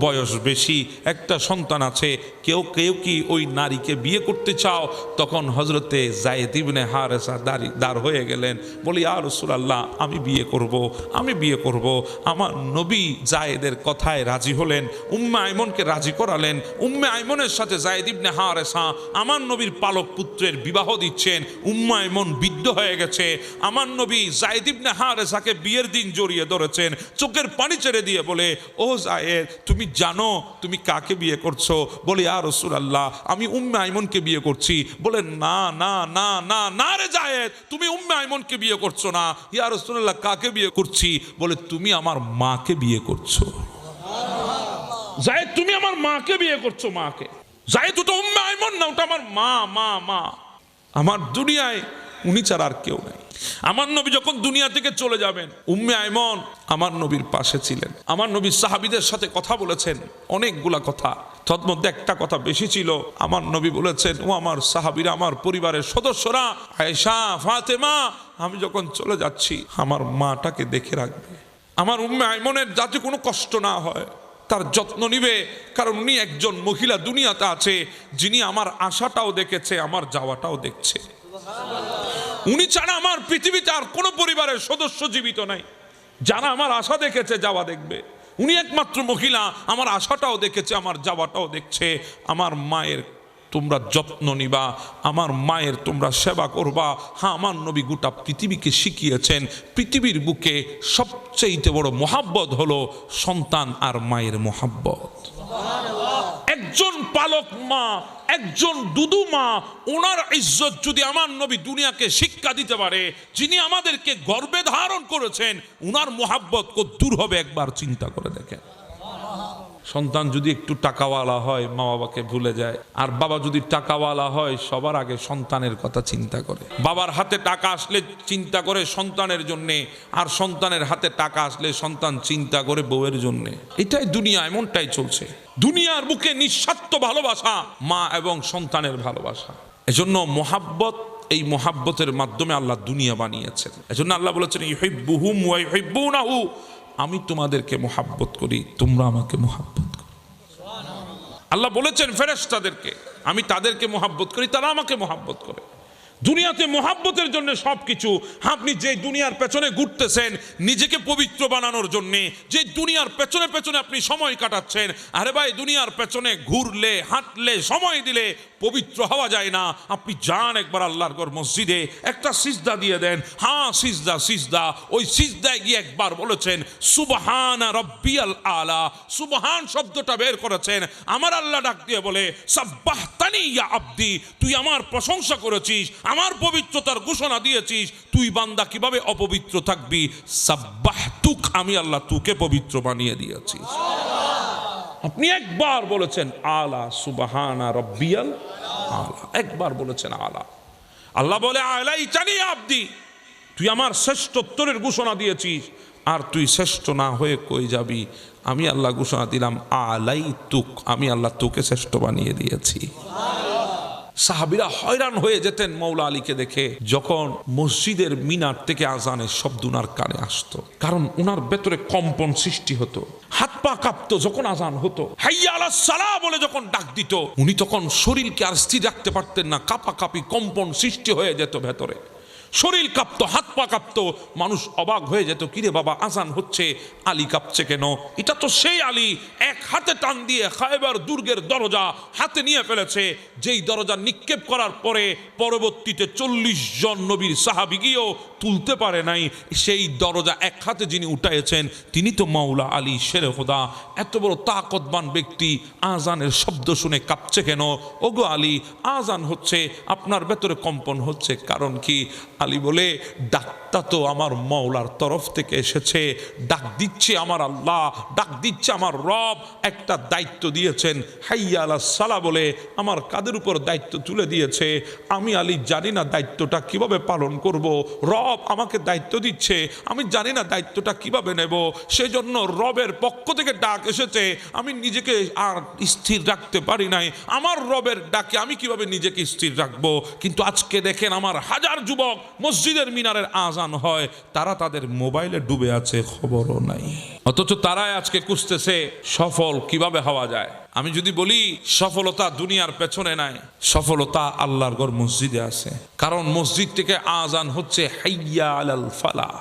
বয়স বেশি, একটা সন্তান আছে, কেউ কেউ কি ওই নারীকে বিয়ে করতে চাও? তখন হযরতে যায়েদ ইবনে হারেসা দাঁড় হয়ে গেলেন, বলি ইয়া রাসূলুল্লাহ, আমি বিয়ে করব, আমি বিয়ে করব। আমার নবী জায়েদের কথায় রাজি হলেন, উম্মে আইমনকে রাজি করালেন। উম্মে আইমনের সাথে যায়েদ ইবনে হারেসা আমার নবীর পালক পুত্রের বিবাহ দিচ্ছেন। উম্মে আইমন বৃদ্ধ হয়ে গেছে। আমার নবী যায়েদ ইবনে হারেসাকে বিয়ের দিন জড়িয়ে ধরেছেন, চোখের পানি ছেড়ে দিয়ে বলে, ও যায়েদ, তুমি জানো তুমি কাকে বিয়ে করছো? বলে ইয়া রাসূলুল্লাহ, আমি উম্মে আইমনকে বিয়ে করছি। বলে না না না না না রে যায়েদ, তুমি উম্মে আইমনকে বিয়ে করছো না। ইয়া রাসূলুল্লাহ, কাকে বিয়ে করছি? বলে তুমি আমার মাকে বিয়ে করছো। যায়েদ, তুমি আমার মাকে বিয়ে করছো, মাকে। যায়েদ, ওটা উম্মে আইমন না, ওটা আমার মা। মা মা আমার দুনিয়ায় উনি ছাড়া আর কেউ নাই। আমার নবী যখন দুনিয়া থেকে চলে যাবেন, উম্মে আইমন আমার নবীর পাশে ছিলেন। আমার নবী সাহাবীদের সাথে কথা বলেছেন অনেকগুলা কথা, তন্মধ্যে একটা কথা বেশি ছিল। আমার নবী বলেছেন, ও আমার সাহাবীরা, আমার পরিবারের সদস্যরা, আয়েশা, ফাতেমা, আমি যখন চলে যাচ্ছি আমার মাটাকে দেখে রাখবে। আমার উম্মে আইমনের যাতে কোনো কষ্ট না হয় তার যত্ন নিবে, কারণ উনি একজন মহিলা দুনিয়াতে আছে যিনি আমার আশাটাও দেখেছে, আমার যাওয়াটাও দেখছে। উনি ছাড়া আমার পৃথিবীতে আর কোনো পরিবারের সদস্য জীবিত নাই যারা আমার আশা দেখেছে, যাওয়া দেখবে। উনি একমাত্র মহিলা, আমার আশাটাও দেখেছে, আমার যাওয়াটাও দেখছে। আমার মায়ের তোমরা যত্ন নিবা, আমার মায়ের তোমরা সেবা করবা। হ্যাঁ, আমার নবী গোটা পৃথিবীকে শিখিয়েছেন, পৃথিবীর বুকে সবচেয়ে বড় মোহাব্বত হলো সন্তান আর মায়ের মোহাব্বত। একজন পালক মা, একজন দুদু মা, ওনার ইজ্জত যদি আমার নবী দুনিয়াকে শিক্ষা দিতে পারে, যিনি আমাদেরকে গর্বে ধারণ করেছেন, ওনার মোহাব্বত কত দূর হবে একবার চিন্তা করে দেখেন। সন্তান যদি একটু টাকাওয়ালা হয় মা বাবাকে ভুলে যায়, আর বাবা যদি টাকাওয়ালা হয় সবার আগে সন্তানের কথা চিন্তা করে। বাবার হাতে টাকা আসলে চিন্তা করে সন্তানের জন্যে, আর সন্তানের হাতে টাকা আসলে সন্তান চিন্তা করে বউয়ের জন্যে। এটাই দুনিয়া, এমনটাই চলছে। দুনিয়ার বুকে নিঃস্বার্থ ভালোবাসা, মা এবং সন্তানের ভালোবাসা। এজন্য মোহাব্বত, এই মোহাব্বতের মাধ্যমে আল্লাহ দুনিয়া বানিয়েছেন। এজন্য আল্লাহ বলেছেন, ইউহিব্বুহুম ওয়া ইউহিব্বুনাহু, আমি তোমাদেরকে মোহাব্বত করি, তোমরা আমাকে মোহাব্বত করো। আল্লাহ বলেছেন ফেরেশতাদেরকে, আমি তাদেরকে মোহাব্বত করি, তারা আমাকে মোহাব্বত করে। দুনিয়াতে মোহাব্বতের জন্য সবকিছু। আপনি যে দুনিয়ার পেছনে ঘুরতেছেন নিজেকে পবিত্র বানানোর জন্য, যে দুনিয়ার পেছনে পেছনে আপনি সময় কাটাচ্ছেন, আরে ভাই, দুনিয়ার পেছনে ঘুরলে, হাঁটলে, সময় দিলে পবিত্র হওয়া যায় না। আপনি যান একবার আল্লাহর ঘর মসজিদে, একটা সিজদা দিয়ে দেন। হ্যাঁ, সিজদা সিজদা, ওই সিজদায় গিয়ে একবার বলেছেন সুবহানা রাব্বিয়াল আলা। সুবহান শব্দটা বের করেছেন। আমার আল্লাহ ডাক দিয়ে বলে, সাব্বাহতানি ইয়া আবদি, তুই আমার প্রশংসা করেছিস, আমার পবিত্রতার ঘোষণা দিয়েছিস, তুই বান্দা কিভাবে অপবিত্র থাকবি? সাব্বাহতুক, আমি আল্লাহ তোকে পবিত্র বানিয়ে দিয়েছি। আপনি একবার বলেছেন আলা, সুবহানা রাব্বিয়াল আলা, একবার বলেছেন আলা। আল্লাহ বলে আলাইতানি আবদি, তুই আমার শ্রেষ্ঠত্বের ঘোষণা দিয়েছিস, আর তুই শ্রেষ্ঠ না হয়ে কই যাবি? আমি আল্লাহ ঘোষণা দিলাম আলাইতুক, আমি আল্লাহ তোকে শ্রেষ্ঠ বানিয়ে দিয়েছি। সাহাবীরা হয়রান হয়ে যেতেন মৌলা আলীকে দেখে, যখন মসজিদের মিনার থেকে আজানের শব্দ উনার কানে আসতো, কারণ উনার ভেতরে কম্পন সৃষ্টি হতো, হাত পা কাঁপতো যখন আজান হতো। হাইয়া আলাস সালাহ বলে যখন ডাক দিত, উনি তখন শরীরকে আর স্থির রাখতে পারতেন না, কাঁপাকাঁপি, কম্পন সৃষ্টি হয়ে যেত ভেতরে, শরীর কাঁপতো, হাত পা কাঁপতো। মানুষ অবাক হয়ে যেত, কিরে বাবা, আজান হচ্ছে, আলী কাঁপছে কেন? এটা তো সেই আলী, এক হাতে টান দিয়ে খায়বার দুর্গের দরজা হাতে নিয়ে ফেলেছে, যেই দরজা নিক্ষেপ করার পরে পরবর্তীতে 40 জন নবীর সাহাবী গিয়েও তুলতে পারে নাই। সেই দরজা এক হাতে যিনি উঠাইছেন তিনি তো মাওলা আলী শেরে খোদা। এত বড় তাকতবান ব্যক্তি আজানের শব্দ শুনে কাঁপছে কেন? ওগো আলী, আজান হচ্ছে, আপনার ভেতরে কম্পন হচ্ছে, কারণ কি? খালি বলে ডাকটা তো আমার মওলার তরফ থেকে এসেছে, ডাক দিচ্ছে আমার আল্লাহ, ডাক দিচ্ছে আমার রব, একটা দায়িত্ব দিয়েছেন হাইয়া আলাস সালাহ বলে আমার কাদের উপর দায়িত্ব তুলে দিয়েছে। আমি আলী জানি না দায়িত্বটা কিভাবে পালন করব, রব আমাকে দায়িত্ব দিচ্ছে, আমি জানি না দায়িত্বটা কিভাবে নেব। সেজন্য রবের পক্ষ থেকে ডাক এসেছে, আমি নিজেকে আর স্থির রাখতে পারি নাই। আমার রবের ডাকে আমি কিভাবে নিজেকে স্থির রাখবো? কিন্তু আজকে দেখেন আমার হাজার যুবক মসজিদের মিনারের আজান হয়, তারা তাদের মোবাইলে ডুবে আছে, খবরও নাই। অথচ তারাই আজকে খুঁজতেছে সফল কিভাবে হওয়া যায়। আমি যদি বলি সফলতা দুনিয়ার পেছনে নাই, সফলতা আল্লাহর ঘর মসজিদে আছে। কারণ মসজিদ থেকে আজান হচ্ছে হাইয়া আলাল ফালাহ,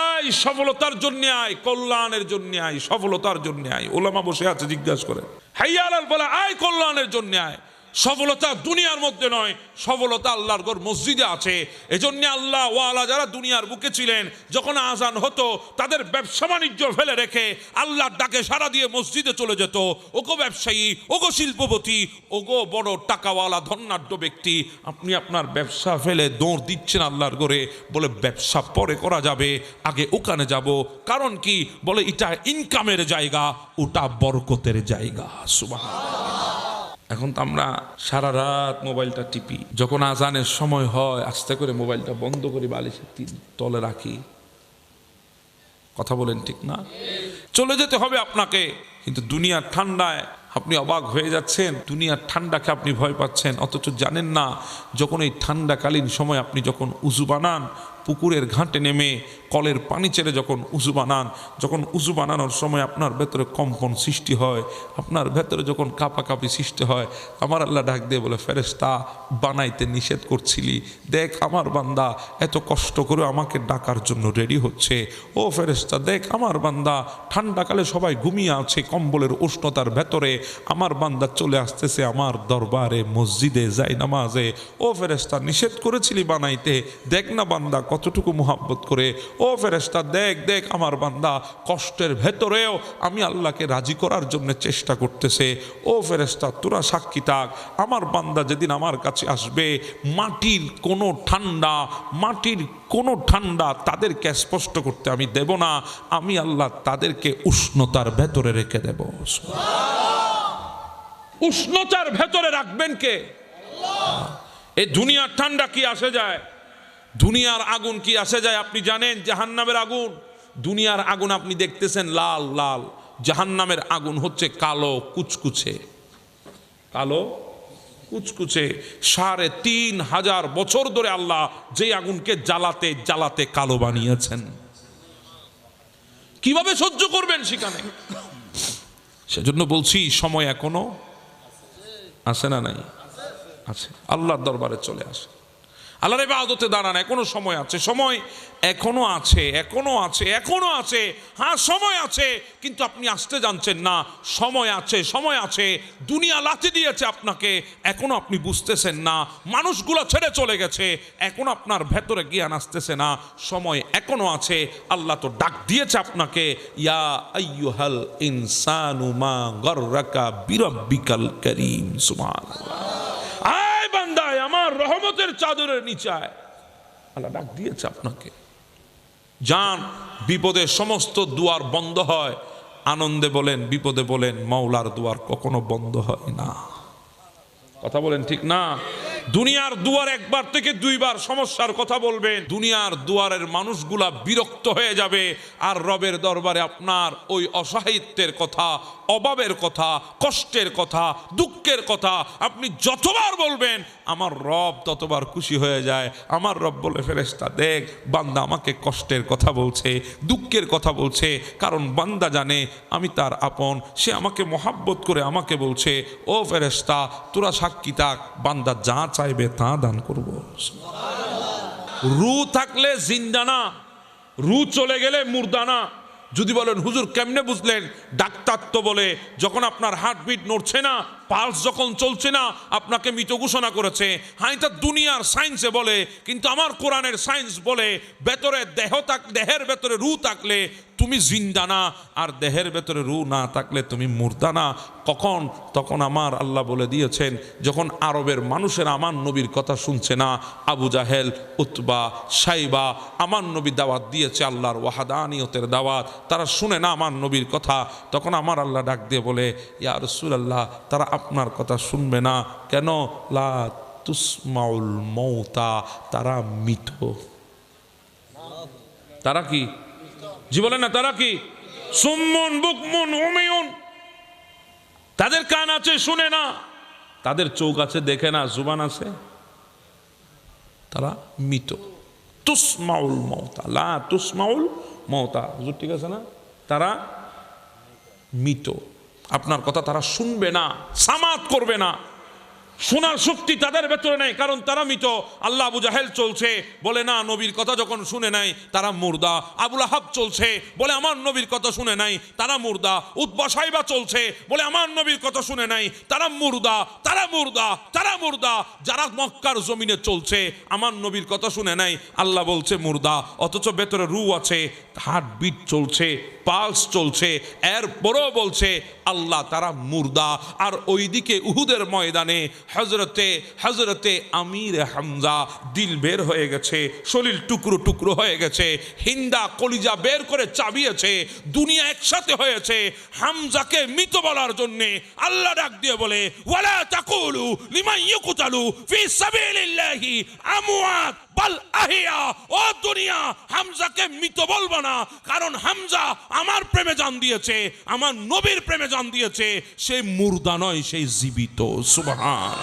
আয় সফলতার জন্য আয়, কল্যাণের জন্য আয়, সফলতার জন্য আয়। ওলামা বসে আছে, জিজ্ঞাসা করে হাইয়া আলাল ফালাহ, আয় কল্যাণের জন্য আয়। সফলতা দুনিয়ার মধ্যে নয়, সফলতা আল্লাহর ঘর মসজিদে আছে। এজন্য আল্লাহ ওয়ালা যারা দুনিয়ার বুকে ছিলেন, যখন আজান হতো তাদের ব্যবসা বাণিজ্য ফেলে রেখে আল্লাহর ডাকে সারা দিয়ে মসজিদে চলে যেত। ওগো ব্যবসায়ী, ওগো শিল্পপতি, ওগো বড় টাকাওয়ালা ধনাঢ্য ব্যক্তি, আপনি আপনার ব্যবসা ফেলে দৌড় দিচ্ছেন আল্লাহর ঘরে, বলে ব্যবসা পরে করা যাবে, আগে ওখানে যাব। কারণ কি? বলে এটা ইনকামের জায়গা, ওটা বরকতের জায়গা। সুবহানাল্লাহ। এখন তো আমরা সারা রাত মোবাইলটা টিপি, যখন আজানের সময় হয় আস্তে করে মোবাইলটা বন্ধ করি, বালিশের তলে রাখি। কথা বলেন ঠিক না? চলে যেতে হবে আপনাকে, কিন্তু দুনিয়ার ঠান্ডায় আপনি অবাক হয়ে যাচ্ছেন, দুনিয়ার ঠান্ডাকে আপনি ভয় পাচ্ছেন, অথচ জানেন না যখন এই ঠান্ডাকালীন সময় আপনি যখন উজু বানান, পুকুরের ঘাটে নেমে কলের পানি ছেড়ে যখন উজু বানান, যখন উজু বানানোর সময় আপনার ভেতরে কম্পন সৃষ্টি হয়, আপনার ভেতরে যখন কাঁপাকাঁপি সৃষ্টি হয়, আমার আল্লাহ ডাক দিয়ে বলে ফেরেশতা বানাইতে নিষেধ করছিলি, দেখ আমার বান্দা এত কষ্ট করে আমাকে ডাকার জন্য রেডি হচ্ছে। ও ফেরেশতা দেখ আমার বান্দা ঠান্ডাকালে সবাই ঘুমিয়ে আছে কম্বলের উষ্ণতার ভেতরে, আমার বান্দা চলে আসতেছে আমার দরবারে মসজিদে যাই নামাজে। ও ফেরেশতা নিষেধ করেছিলি বানাইতে, দেখ না বান্দা কতটুকু মোহাব্বত করে। ও ফেরেশতা দেখ দেখ আমার বান্দা কষ্টের ভেতরেও আমি আল্লাহকে রাজি করার জন্য চেষ্টা করতেছে। ও ফেরেশতা তোরা সাক্ষী থাক, আমার বান্দা যেদিন আমার কাছে আসবে মাটির কোনো ঠান্ডা তাদেরকে স্পষ্ট করতে আমি দেব না, আমি আল্লাহ তাদেরকে উষ্ণতার ভেতরে রেখে দেব। উষ্ণতার ভেতরে রাখবেন কে? এই দুনিয়ার ঠান্ডা কি আসে যায়? দুনিয়ার আগুন কি আসে যায়? আপনি জানেন জাহান্নামের আগুন, দুনিয়ার আগুন আপনি দেখতেছেন লাল লাল, জাহান্নামের আগুন হচ্ছে কালো কুচকুচে, কালো কুচকুচে। ৩,৫০০ বছর ধরে আল্লাহ যে আগুনকে জ্বালাতে জ্বালাতে কালো বানিয়েছেন, কিভাবে সহ্য করবেন সেখানে? সেজন্য বলছি সময় এখনো আছে না নাই? আছে। আল্লাহর দরবারে চলে আসে, আল্লাহর ইবাদতে দাঁড়ান, এখনো সময় আছে, সময় এখনো আছে, এখনো আছে, এখনো আছে। হ্যাঁ সময় আছে, কিন্তু আপনি আসতে জানছেন না। সময় আছে, সময় আছে। দুনিয়া লাথি দিয়েছে আপনাকে, এখনো আপনি বুঝতেছেন না। মানুষগুলো ছেড়ে চলে গেছে, এখনো আপনার ভেতরে জ্ঞান আসতেছে না। সময় এখনো আছে। আল্লাহ তো ডাক দিয়েছে আপনাকে, ইয়া আইয়ুহাল ইনসানু মা গাররাকা বিরাব্বিকাল কারীম। সুবহানাল্লাহ। আমার রহমতের চাদরের নিচায় আল্লাহ ডাক দিয়েছে আপনাকে। যান, বিপদে সমস্ত দুয়ার বন্ধ হয়, আনন্দে বলেন বিপদে বলেন মাওলার দুয়ার কখনো বন্ধ হয় না। কথা বলেন ঠিক না? দুনিয়ার দুয়ার একবার থেকে দুইবার সমস্যার কথা বলবেন, দুনিয়ার দুয়ারের মানুষগুলা বিরক্ত হয়ে যাবে, আর রবের দরবারে আপনার ওই অসহায়িত্বের কথা, অভাবের কথা, কষ্টের কথা, দুঃখের কথা আপনি যতবার বলবেন আমার রব ততবার খুশি হয়ে যায়। আমার রব বলে ফেরেশতা দেখ বান্দা আমাকে কষ্টের কথা বলছে, দুঃখের কথা বলছে, কারণ বান্দা জানে আমি তার আপন, সে আমাকে মহাব্বত করে আমাকে বলছে। ও ফেরেশতা তোরা সাক্ষী থাক, বান্দা যা চাইবে তা দান করব। রু থাকলে জিন্দানা, রু চলে গেলে মুর্দানা। যদি বলেন হুজুর কেমনে বুঝলেন? ডাক্তার তো বলে যখন আপনার হার্টবিট নড়ছে না পালস যখন চলছে না আপনাকে মৃত ঘোষণা করেছে। হ্যাঁ, এটা দুনিয়ার সায়েন্সে বলে, কিন্তু আমার কোরআনের সায়েন্স বলে ভেতরে দেহের ভেতরে রু থাকলে তুমি জিন্দা না, আর দেহের ভেতরে রু না থাকলে তুমি মুর্দা না। কখন? তখন আমার আল্লাহ বলে দিয়েছেন, যখন আরবের মানুষেরা আমার নবীর কথা শুনছে না, আবু জাহেল, উতবা, সাইবা আমার নবী দাওয়াত দিয়েছে, আল্লাহর ওয়াহাদানিয়তের দাওয়াত, তারা শুনে না আমার নবীর কথা, তখন আমার আল্লাহ ডাক দিয়ে বলে, ইয়া রাসূলুল্লাহ, তারা আপনার কথা শুনবে না কেন? লা তুসমাউল মৌতা, তারা মৃত। তারা কি? জি বলেন না, তারা কি? সুম্মুন বুকমুন উমিয়ুন, তাদের কান আছে শুনে না, তাদের চোখ আছে দেখে না, জুবান আছে, তারা মৃত। তুসমাউল মৌতা, লা তুসমাউল মৌতা, হুজুর ঠিক আছে না? তারা মৃত, আপনার কথা তারা শুনবে না, সামাত করবে না, শোনার শক্তি তাদের ভেতরে নেই, কারণ তারা মৃত। আল্লাহ আবু জাহেল চলছে, বলে না নবীর কথা যখন শুনে নাই তারা মুর্দা। আবু লাহাব চলছে, বলে আমার নবীর কথা শুনে নাই, তারা মুর্দা। উতবা সাইবা চলছে, বলে আমার নবীর কথা শুনে নাই, তারা মুর্দা, তারা মুর্দা, তারা মুর্দা। যারা মক্কার জমিনে চলছে, আমার নবীর কথা শুনে নাই, আল্লাহ বলছে মুর্দা, অথচ ভেতরে রু আছে, হার্টবিট চলছে, পালস চলছে, এরপরও বলছে আল্লাহ তারা মুর্দা। আর ওইদিকে উহুদের ময়দানে হজরতে আমির হামজা দিল বের হয়ে গেছে, শরীর টুকরো টুকরো হয়ে গেছে, হিন্দা কলিজা বের করে চাবিয়েছে, দুনিয়া একসাথে হয়েছে হামজাকে মৃত বলার জন্য। আল্লাহ ডাক দিয়ে বলে, ওয়ালা তাকুলু লিমান ইউকতালু ফি সাবিলিল্লাহি আমওয়াত বাল আহিয়া। ও দুনিয়া, হামজাকে মৃত বলবো না, কারণ হামজা আমার প্রেমে জান দিয়েছে, আমার নবীর প্রেমে জান দিয়েছে, সে মুর্দা নয়, সেই জীবিত। সুবহান।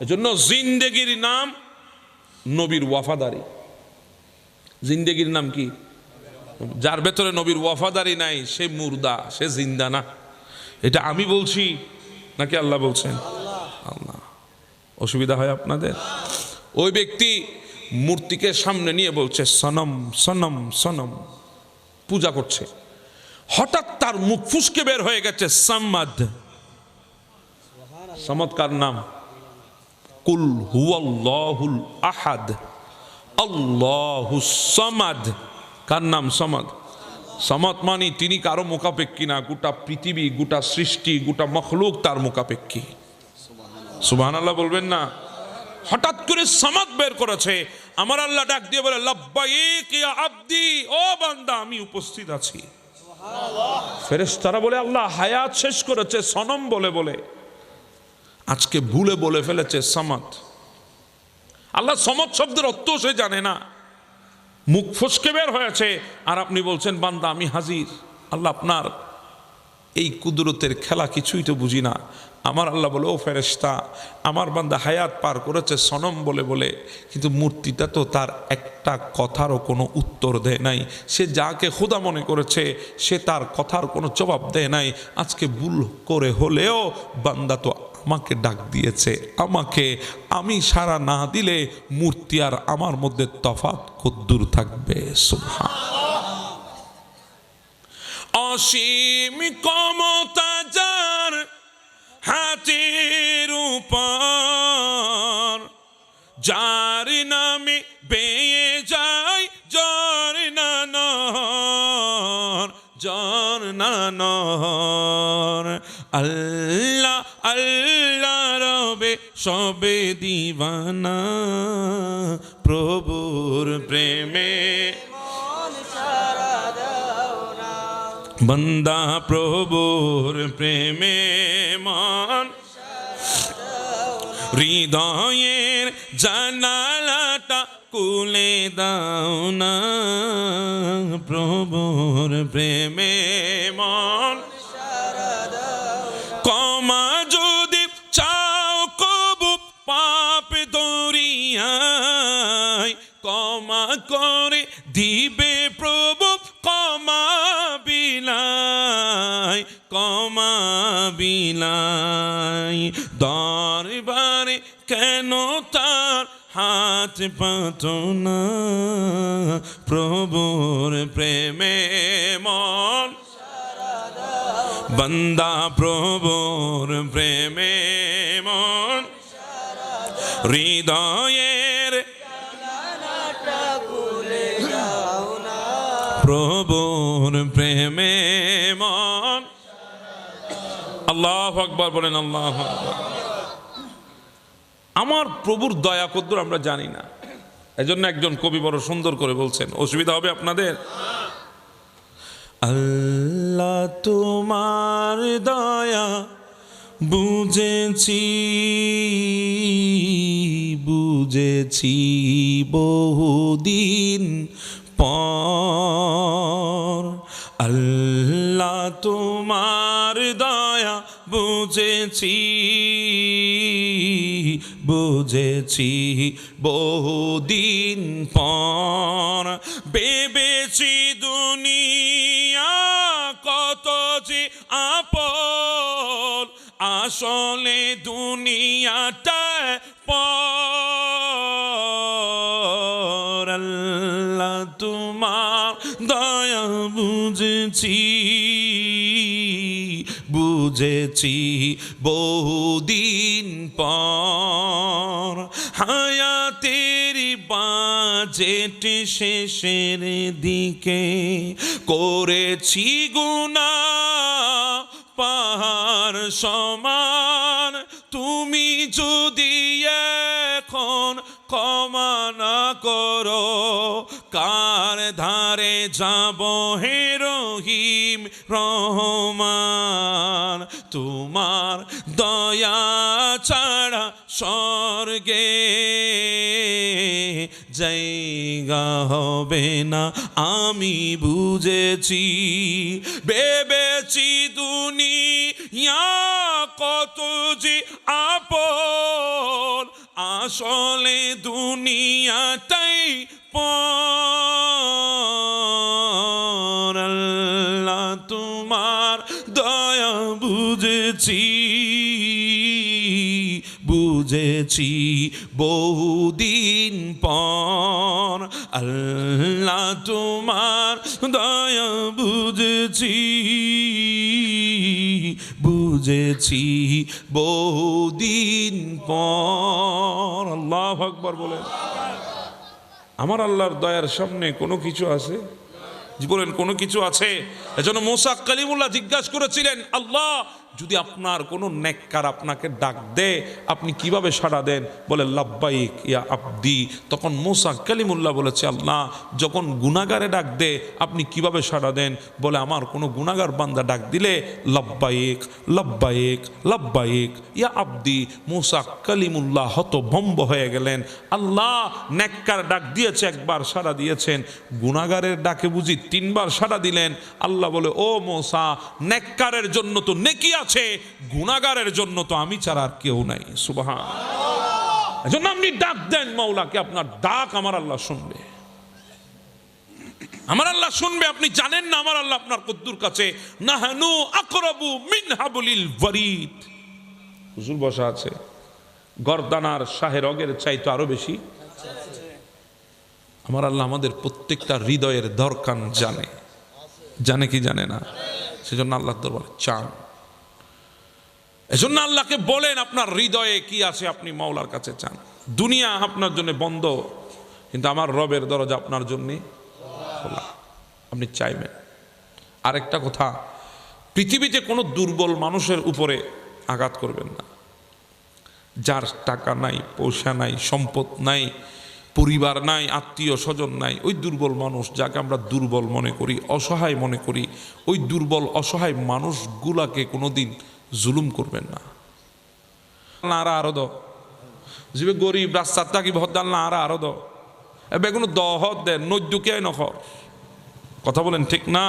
এজন্য জিন্দেগির নাম নবীর ওয়াফাদারি। জিন্দেগির নাম কি? যার ভেতরে নবীর ওয়াফাদারি নাই সে মুর্দা, সে জিন্দা না। এটা আমি বলছি নাকি আল্লাহ বলছেন? আল্লাহ। অসুবিধা হয় আপনাদের? ওই ব্যক্তি মূর্তিকে সামনে নিয়ে বলছে সনম সনম সনম, পূজা করছে। হঠাৎ তার মুখ ফুসকে বের হয়ে গেছে সামাদ। চমৎকার নাম, কুল হুয়াল্লাহুল আহাদ আল্লাহুস সামাদ। কার নাম? সামাদ। সামাদ মানে তিনি কারো মুখাপেক্ষী না, গোটা পৃথিবী, গোটা সৃষ্টি, গোটা মখলুক তার মুখাপেক্ষী। সুবহানাল্লাহ বলবেন না? হঠাৎ করে সামাদ বের করেছে। আমার আল্লাহ ডাক দিয়ে বলে, লাব্বাইক ইয়া আবদি, ও বান্দা আমি উপস্থিত আছি। ফেরেশতারা বলে, আল্লাহ হায়াত শেষ করেছে সনম বলে বলে, আজকে ভুলে বলে ফেলেছে সামাদ। আল্লাহ সমদ শব্দের অর্থ সে জানে না, মুখ ফসকে বের হয়েছে, আর আপনি বলছেন বান্দা আমি হাজির। আল্লাহ আপনার এই কুদরতের খেলা কিছুই তো বুঝি না। আমার আল্লাহ বলে, ও ফেরেশতা, আমার বান্দা হায়াত পার করেছে সনম বলে বলে, কিন্তু মূর্তিটা তো তার একটা কথারও কোনো উত্তর দেয় নাই। সে যাকে খোদা মনে করেছে সে তার কথার কোনো জবাব দেয় নাই। আজকে ভুল করে হলেও বান্দা তো আমাকে ডাক দিয়েছে, আমাকে, আমি সাড়া না দিলে মূর্তি আর আমার মধ্যে তফাৎ কদ্দুর থাকবে। সুবহান। অসীম ক্ষমতা যার হাতের উপর, যার নামে বেয়ে যায় জর আল্লাহ আল্লাহ রবে সবে দিওয়ানা, প্রভুর প্রেমে বন্দা, প্রভুর প্রেমে মন, হৃদয়ের জানালাটা খুলে দাও না, প্রভুর প্রেমে মন। ক্ষমা যদি চাও কবু পাপ দরিয়ায়, ক্ষমা করে দিবে প্রভু ক্ষমা বিলাই, ক্ষমা বিলাই। দরবারে কেন তার হাত পাতো না, প্রভুর প্রেমে মন বান্দা প্রভুর প্রেমে মন হৃদয়ের প্রভুর প্রেমে মন। আল্লাহু আকবার বলেন, আল্লাহু আকবার। আমার প্রভুর দয়া কদ্দুর আমরা জানি না, এজন্য একজন কবি বড় সুন্দর করে বলছেন, অসুবিধা হবে আপনাদের? আল্লাহ তোমার দয়া বুঝেছি বুঝেছি বহুদিন পর। আল্লাহ তোমার দয়া বুঝেছি বুঝেছি বহুদিন পর। ভেবেছি দুনিয়া কত যে আপন, আসলে দুনিয়াটা পর। আল্লাহ তোমার দয়া বুঝেছি বুঝেছি বহুদিন পর। হায়াতের বাজেট শেষের দিকে করেছি গুনাহ পাহাড় সমান। তুমি যদি এখন ক্ষমা না করো, কার ধারে যাব হে রহিম রহমান। তোমার দয়া ছাড়া স্বর্গে জায়গা হবে না আমি বুঝেছি। ভেবেছি দুনিয়া কত যে আপন, আসলে দুনিয়াটাই পর। আল্লাহ তোমার দয়া বুঝেছি বুঝেছি বহুদিন পর। আল্লাহ তোমার দয়া বুঝেছি বুঝেছি বহুদিন পর। আল্লাহু আকবার বলেন। আমার আল্লাহর দয়ার সামনে কোনো কিছু আছে? বলেন কোনো কিছু আছে? এজন্য মুসা কালিমুল্লাহ জিজ্ঞাসা করেছিলেন, আল্লাহ যদি আপনার কোনো নেককার আপনাকে ডাক দে আপনি কিভাবে সাড়া দেন? বলে লাব্বাইক ইয়া আব্দি। তখন মুসা কালিমুল্লাহ বলেছে, আল্লাহ যখন গুনাহগারে ডাক দে আপনি কিভাবে সাড়া দেন? বলে আমার কোনো গুনাহগার বান্দা ডাক দিলে লাব্বাইক লাব্বাইক লাব্বাইক ইয়া আব্দি। মুসা কালিমুল্লাহ হতভম্ব হয়ে গেলেন। আল্লাহ নেককার ডাক দিয়েছে একবার সাড়া দিয়েছেন, গুনাহগারের ডাকে বুঝি তিনবার সাড়া দিলেন। আল্লাহ বলে, ও মুসা নেককারের জন্য তো নেকি আছে, গুনাহগারের জন্য তো আমি ছাড়া আর কেউ নাই। সুবহানাল্লাহ। এজন্য আপনি ডাক দেন মাওলাকে, আপনার ডাক আমার আল্লাহ শুনবে, আমার আল্লাহ শুনবে। আপনি জানেন না আমার আল্লাহ আপনার কদ্দুর কাছে। নাহানু আকরাবু মিন হাবলিল ওয়ারিদ। হুজুর বসা আছে, গর্দানার শাহে রগের চাইতে আরো বেশি আমার আল্লাহ আমাদের প্রত্যেকটা হৃদয়ের দরকার জানে। জানে কি জানে না? সেজন্য আল্লাহর দরবারে চান। এজন্য আল্লাহকে বলেন আপনার হৃদয়ে কি আছে, আপনি মাওলার কাছে চান। দুনিয়া আপনার জন্য বন্ধ, কিন্তু আমার রবের দরজা আপনার জন্য খোলা, আপনি চাইবেন। আরেকটা কথা, পৃথিবীতে কোনো দুর্বল মানুষের উপরে আঘাত করবেন না। যার টাকা নাই, পয়সা নাই, সম্পদ নাই, পরিবার নাই, আত্মীয় স্বজন নাই, ওই দুর্বল মানুষ যাকে আমরা দুর্বল মনে করি, অসহায় মনে করি, ওই দুর্বল অসহায় মানুষগুলাকে কোনোদিন জুলুম করবেন না। আরা আরো দ যে গরিব রাস্তার থাকি ভদ্দাল না আরা আরো দ এবে কোনো দহ দেন নৈদ্যুকে নখ। কথা বলেন ঠিক না?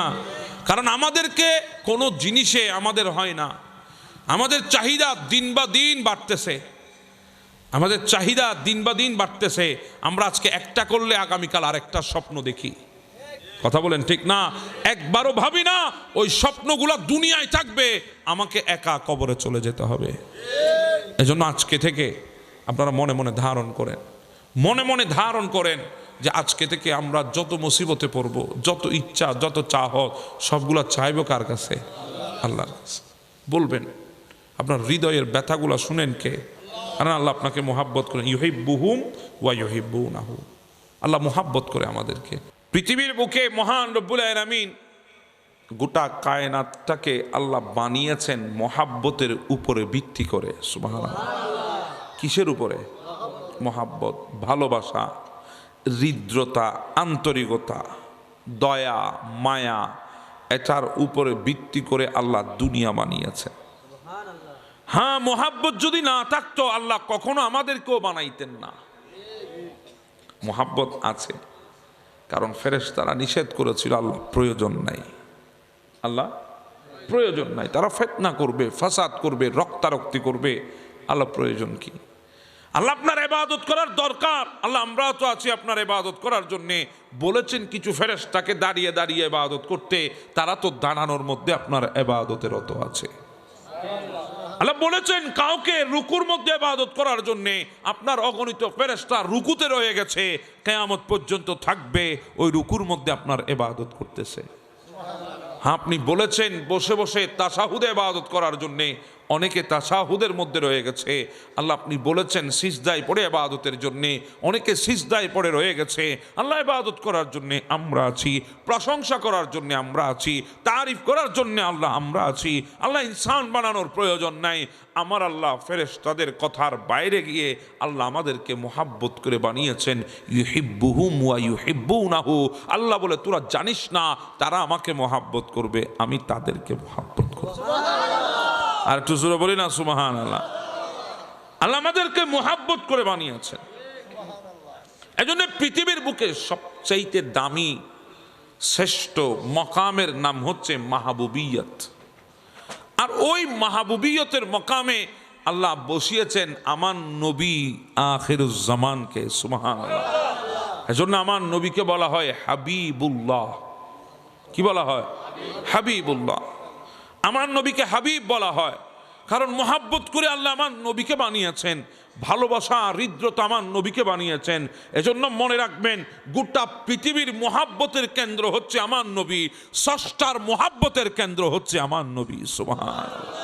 কারণ আমাদেরকে কোনো জিনিসে আমাদের হয় না, আমাদের চাহিদা দিন বা দিন বাড়তেছে, আমাদের চাহিদা দিন বা দিন বাড়তেছে। আমরা আজকে একটা করলে আগামীকাল আরেকটা স্বপ্ন দেখি। কথা বলেন ঠিক না? একবারও ভাবি না ওই স্বপ্নগুলো দুনিয়ায় থাকবে, আমাকে একা কবরে চলে যেতে হবে। এজন্য আজকে থেকে আপনারা মনে মনে ধারণ করেন, মনে মনে ধারণ করেন যে আজকে থেকে আমরা যত মুসিবতে পড়ব, যত ইচ্ছা যত চাহত সবগুলা চাইবো কার কাছে? আল্লাহর কাছে বলবেন। আপনার হৃদয়ের ব্যথাগুলো শুনেন কে? কারণ আল্লাহ আপনাকে মোহাব্বত করেন। ইউহিব্বুহুম ওয়া ইউহিব্বুনাহু, আল্লাহ মোহাব্বত করে আমাদেরকে। পৃথিবীর বুকে মহান রব্বুল আলামিন গোটা কায়নাতটাকে আল্লাহ বানিয়েছেন মোহাব্বতের উপরে ভিত্তি করে। সুবহানাল্লাহ। কিসের উপরে? মোহাব্বত, ভালোবাসা, হৃদ্রতা, আন্তরিকতা, দয়া, মায়া, এটার উপরে ভিত্তি করে আল্লাহ দুনিয়া বানিয়েছে। হ্যাঁ, মোহাব্বত যদি না থাকতো আল্লাহ কখনো আমাদেরকেও বানাইতেন না। মোহাব্বত আছে কারণ ফেরেশতারা নিষেধ করেছিল আল্লাহ প্রয়োজন নাই, আল্লাহ প্রয়োজন নাই। তারা ফিতনা করবে, ফাসাদ করবে, রক্তারক্তি করবে, আল্লাহ প্রয়োজন কি? আল্লাহ আপনার ইবাদত করার দরকার। আল্লাহ আমরাও তো আছি আপনার ইবাদত করার জন্যে। বলেছেন কিছু ফেরেশতাকে দাঁড়িয়ে দাঁড়িয়ে ইবাদত করতে, তারা তো দাঁড়ানোর মধ্যে আপনার ইবাদতের রত আছে। আল্লাহ বলেছেন কাউকে রুকুর মধ্যে ইবাদত করার জন্যে, আপনার অগণিত ফেরেশতা রুকুতে রয়ে গেছে, কিয়ামত পর্যন্ত থাকবে ওই রুকুর মধ্যে আপনার ইবাদত করতেছে। হ্যাঁ, আপনি বলেছেন বসে বসে তাশাহুদে ইবাদত করার জন্যে, অনেকে তাশাহুদের মধ্যে রয়ে গেছে। আল্লাহ আপনি বলেছেন সিজদায় পড়ে ইবাদতের জন্যে, অনেকে সিজদায় পড়ে রয়ে গেছে। আল্লাহ ইবাদত করার জন্যে আমরা আছি, প্রশংসা করার জন্যে আমরা আছি, তারিফ করার জন্যে আল্লাহ আমরা আছি। আল্লাহ ইনসান বানানোর প্রয়োজন নাই। আমার আল্লাহ ফেরেশতাদের কথার বাইরে গিয়ে আল্লাহ আমাদেরকে মোহাব্বত করে বানিয়েছেন। ইউহিব্বুহুম ওয়া ইউহিব্বুনাহু। আল্লাহ বলে তোরা জানিস না তারা আমাকে মোহাব্বত করবে, আমি তাদেরকে মোহাব্বত করব। আর একটু জোরে বলি না সুবহানাল্লাহ। আল্লাহ আমাদেরকে মোহাব্বত করে বানিয়েছেন। এজন্য পৃথিবীর বুকে সবচাইতে দামি শ্রেষ্ঠ মকামের নাম হচ্ছে মাহবুবিয়ত। আর ওই মাহবুবিয়তের মকামে আল্লাহ বসিয়েছেন আমার নবী আখিরুজ জামানকে। সুবহানাল্লাহ। এজন্য আমার নবীকে বলা হয় হাবিবুল্লাহ। কি বলা হয়? হাবিবুল্লাহ। আমার নবীকে হাবিব বলা হয় কারণ মোহাব্বত করে আল্লাহ আমার নবীকে বানিয়েছেন, ভালোবাসা, হৃদ্রতা আমার নবীকে বানিয়েছেন। এজন্য মনে রাখবেন গোটা পৃথিবীর মোহাব্বতের কেন্দ্র হচ্ছে আমার নবী, স্রষ্টার মোহাব্বতের কেন্দ্র হচ্ছে আমার নবী। সুবহানাল্লাহ।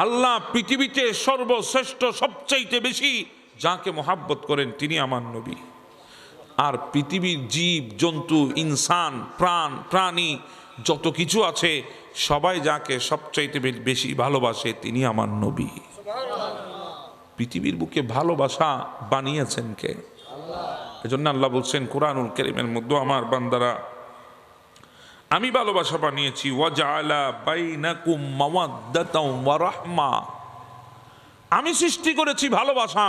আল্লাহ পৃথিবীতে সর্বশ্রেষ্ঠ, সবচাইতে বেশি যাকে মোহাব্বত করেন তিনি আমার নবী। আর পৃথিবীর জীব জন্তু, ইনসান, প্রাণী যত কিছু আছে সবাই যাকে সবচাইতে বেশি ভালোবাসে তিনি আমার নবী। পৃথিবীর বুকে ভালোবাসা বানিয়েছেন কে? এজন্য আল্লাহ বলছেন কুরআনুল কারীমের মধ্যে, আমার বান্দারা আমি ভালোবাসা বানিয়েছি। ওয়াজআলা বাইনাকুম মাওয়াদ্দাতাও ওয়া রাহমা। আমি সৃষ্টি করেছি ভালোবাসা,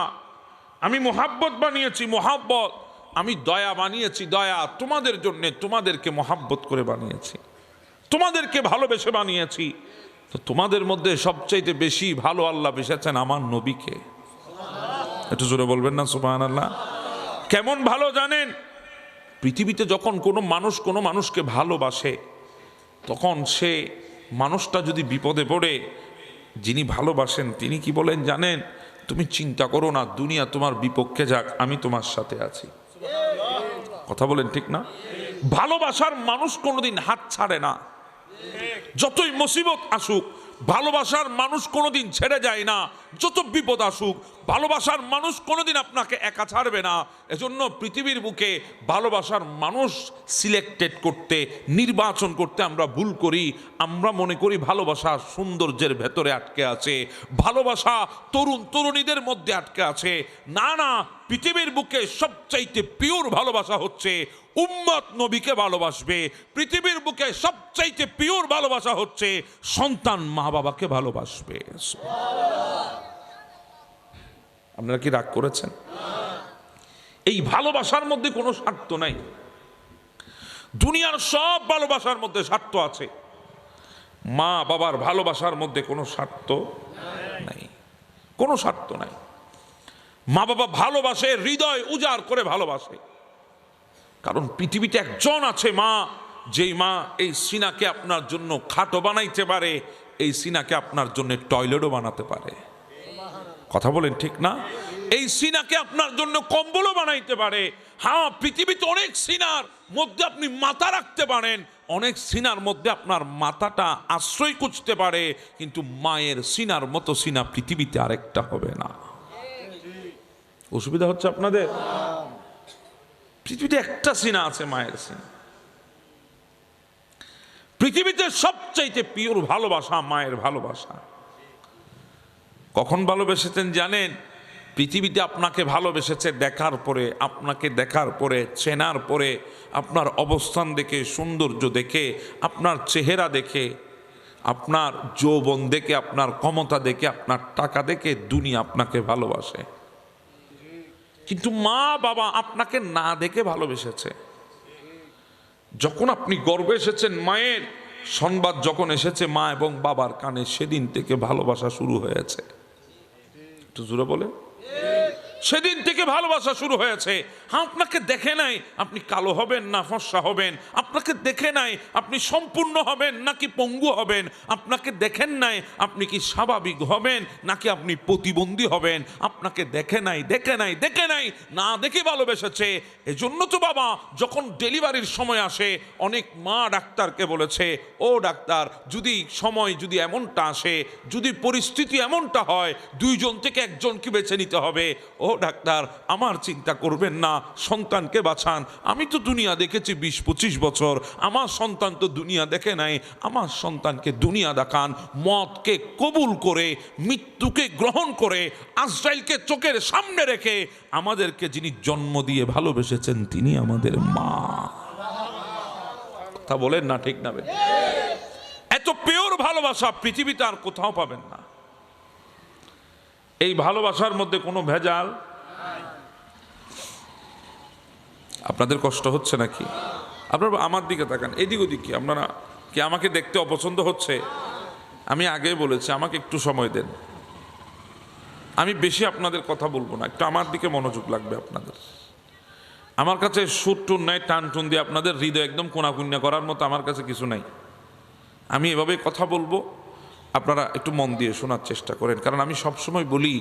আমি মোহাব্বত বানিয়েছি মোহাব্বত, আমি দয়া বানিয়েছি দয়া তোমাদের জন্য, তোমাদেরকে মোহাব্বত করে বানিয়েছি, তোমাদেরকে ভালোবেসে বানিয়েছি। তো তোমাদের মধ্যে সবচাইতে বেশি ভালো আল্লাহ বেসেছেন আমার নবীকে। একটু জোরে বলবেন না সুবহানাল্লাহ। কেমন ভালো জানেন? পৃথিবীতে যখন কোনো মানুষ কোনো মানুষকে ভালোবাসে তখন সে মানুষটা যদি বিপদে পড়ে, যিনি ভালোবাসেন তিনি কি বলেন জানেন? তুমি চিন্তা করো না, দুনিয়া তোমার বিপক্ষে যাক, আমি তোমার সাথে আছি। কথা বলেন ঠিক না? ভালোবাসার মানুষ কোনোদিন হাত ছাড়ে না, যতই মুসিবত আসুক ভালোবাসার মানুষ কোনোদিন ছেড়ে যায় না, যত বিপদ আসুক ভালোবাসার মানুষ কোনোদিন আপনাকে একা ছাড়বে না। এজন্য পৃথিবীর বুকে ভালোবাসার মানুষ সিলেক্টেড করতে, নির্বাচন করতে আমরা ভুল করি। আমরা মনে করি ভালোবাসা সৌন্দর্যের ভেতরে আটকে আছে, ভালোবাসা তরুণ তরুণীদের মধ্যে আটকে আছে। না না, পৃথিবীর বুকে সবচাইতে পিওর ভালোবাসা হচ্ছে উম্মত নবীকে ভালোবাসবে। পৃথিবীর বুকে সবচাইতে পিওর ভালোবাসা হচ্ছে সন্তান মা বাবাকে ভালোবাসবে। আপনারা কি রাগ করেছেন? এই ভালোবাসার মধ্যে কোনো স্বার্থ নাই। দুনিয়ার সব ভালোবাসার মধ্যে স্বার্থ আছে, মা বাবার ভালোবাসার মধ্যে কোনো স্বার্থ নাই, কোনো স্বার্থ নাই। মা বাবা ভালোবাসে, হৃদয় উজাড় করে ভালোবাসে। কারণ পৃথিবীতে একজন আছে মা, যেই মা এই সিনাকে আপনার জন্য খাটও বানাইতে পারে, এই সিনাকে আপনার জন্য টয়লেটও বানাতে পারে। কথা বলেন ঠিক না? এই সিনাকে আপনার জন্য কম্বলও বানাইতে পারে। হ্যাঁ, পৃথিবীতে অনেক সিনার মধ্যে আপনি মাথা রাখতে পারেন, অনেক সিনার মধ্যে আপনার মাথাটা আশ্রয় খুঁজতে পারে, কিন্তু মায়ের সিনার মতো সিনা পৃথিবীতে আরেকটা হবে না। অসুবিধা হচ্ছে আপনাদের? পৃথিবীতে একটা সিনা আছে, মায়ের সিনা। পৃথিবীতে সবচাইতে পিওর ভালোবাসা মায়ের ভালোবাসা। কখন ভালোবেসেছেন জানেন? পৃথিবীতে আপনাকে ভালোবেসেছে দেখার পরে, আপনাকে দেখার পরে, চেনার পরে, আপনার অবস্থান দেখে, সৌন্দর্য দেখে, আপনার চেহারা দেখে, আপনার যৌবন দেখে, আপনার ক্ষমতা দেখে, আপনার টাকা দেখে দুনিয়া আপনাকে ভালোবাসে। কিন্তু মা বাবা আপনাকে না দেখে ভালোবেসেছে। যখন আপনি গর্ভে এসেছেন, মায়ের সংবাদ যখন এসেছে মা এবং বাবার কানে, সেদিন থেকে ভালোবাসা শুরু হয়েছে। একটু জোরে বলে, সেদিন থেকে ভালোবাসা শুরু হয়েছে। হ্যাঁ, আপনাকে দেখে নাই আপনি কালো হবেন না ফর্সা হবেন, আপনাকে দেখে নাই আপনি সম্পূর্ণ হবেন নাকি পঙ্গু হবেন, আপনাকে দেখেন নাই আপনি কি স্বাভাবিক হবেন নাকি আপনি প্রতিবন্ধী হবেন, আপনাকে দেখে নাই না দেখে ভালোবেসেছে। এজন্য তো বাবা যখন ডেলিভারির সময় আসে, অনেক মা ডাক্তারকে বলেছে, ও ডাক্তার, যদি এমনটা আসে, যদি পরিস্থিতি এমনটা হয়, দুইজন থেকে একজনকে বেছে নিতে হবে। ও ডাক্তার, আমার চিন্তা করবেন না, সন্তানকে বাঁচান। আমি তো দুনিয়া দেখেছি 20-25 বছর, আমার সন্তান তো দুনিয়া দেখে নাই, আমার সন্তানকে দুনিয়া দেখান। মতকে কবুল করে, মৃত্যুকে গ্রহণ করে, আজরাইলকে চোখের সামনে রেখে আমাদেরকে যিনি জন্ম দিয়ে ভালোবেসেছেন তিনি আমাদের মা। কথা বলেন না, ঠিক না? এত পিওর ভালোবাসা পৃথিবীতে আর কোথাও পাবেন না। এই ভালোবাসার মধ্যে কোনো ভেজাল। আপনাদের কষ্ট হচ্ছে নাকি? আপনারা আমার দিকে তাকান, এদিক ওদিক কি আপনারা কি আমাকে দেখতে অপছন্দ হচ্ছে? আমি আগে বলেছি আমাকে একটু সময় দেন, আমি বেশি আপনাদের কথা বলবো না, একটু আমার দিকে মনোযোগ লাগবে আপনাদের। আমার কাছে সুর টুন নাই, টান টুন দিয়ে আপনাদের হৃদয় একদম কোনাকুন্যা করার মতো আমার কাছে কিছু নাই। আমি এভাবে কথা বলবো, আপনারা একটু মন দিয়ে শোনার চেষ্টা করেন। কারণ আমি সবসময় বলি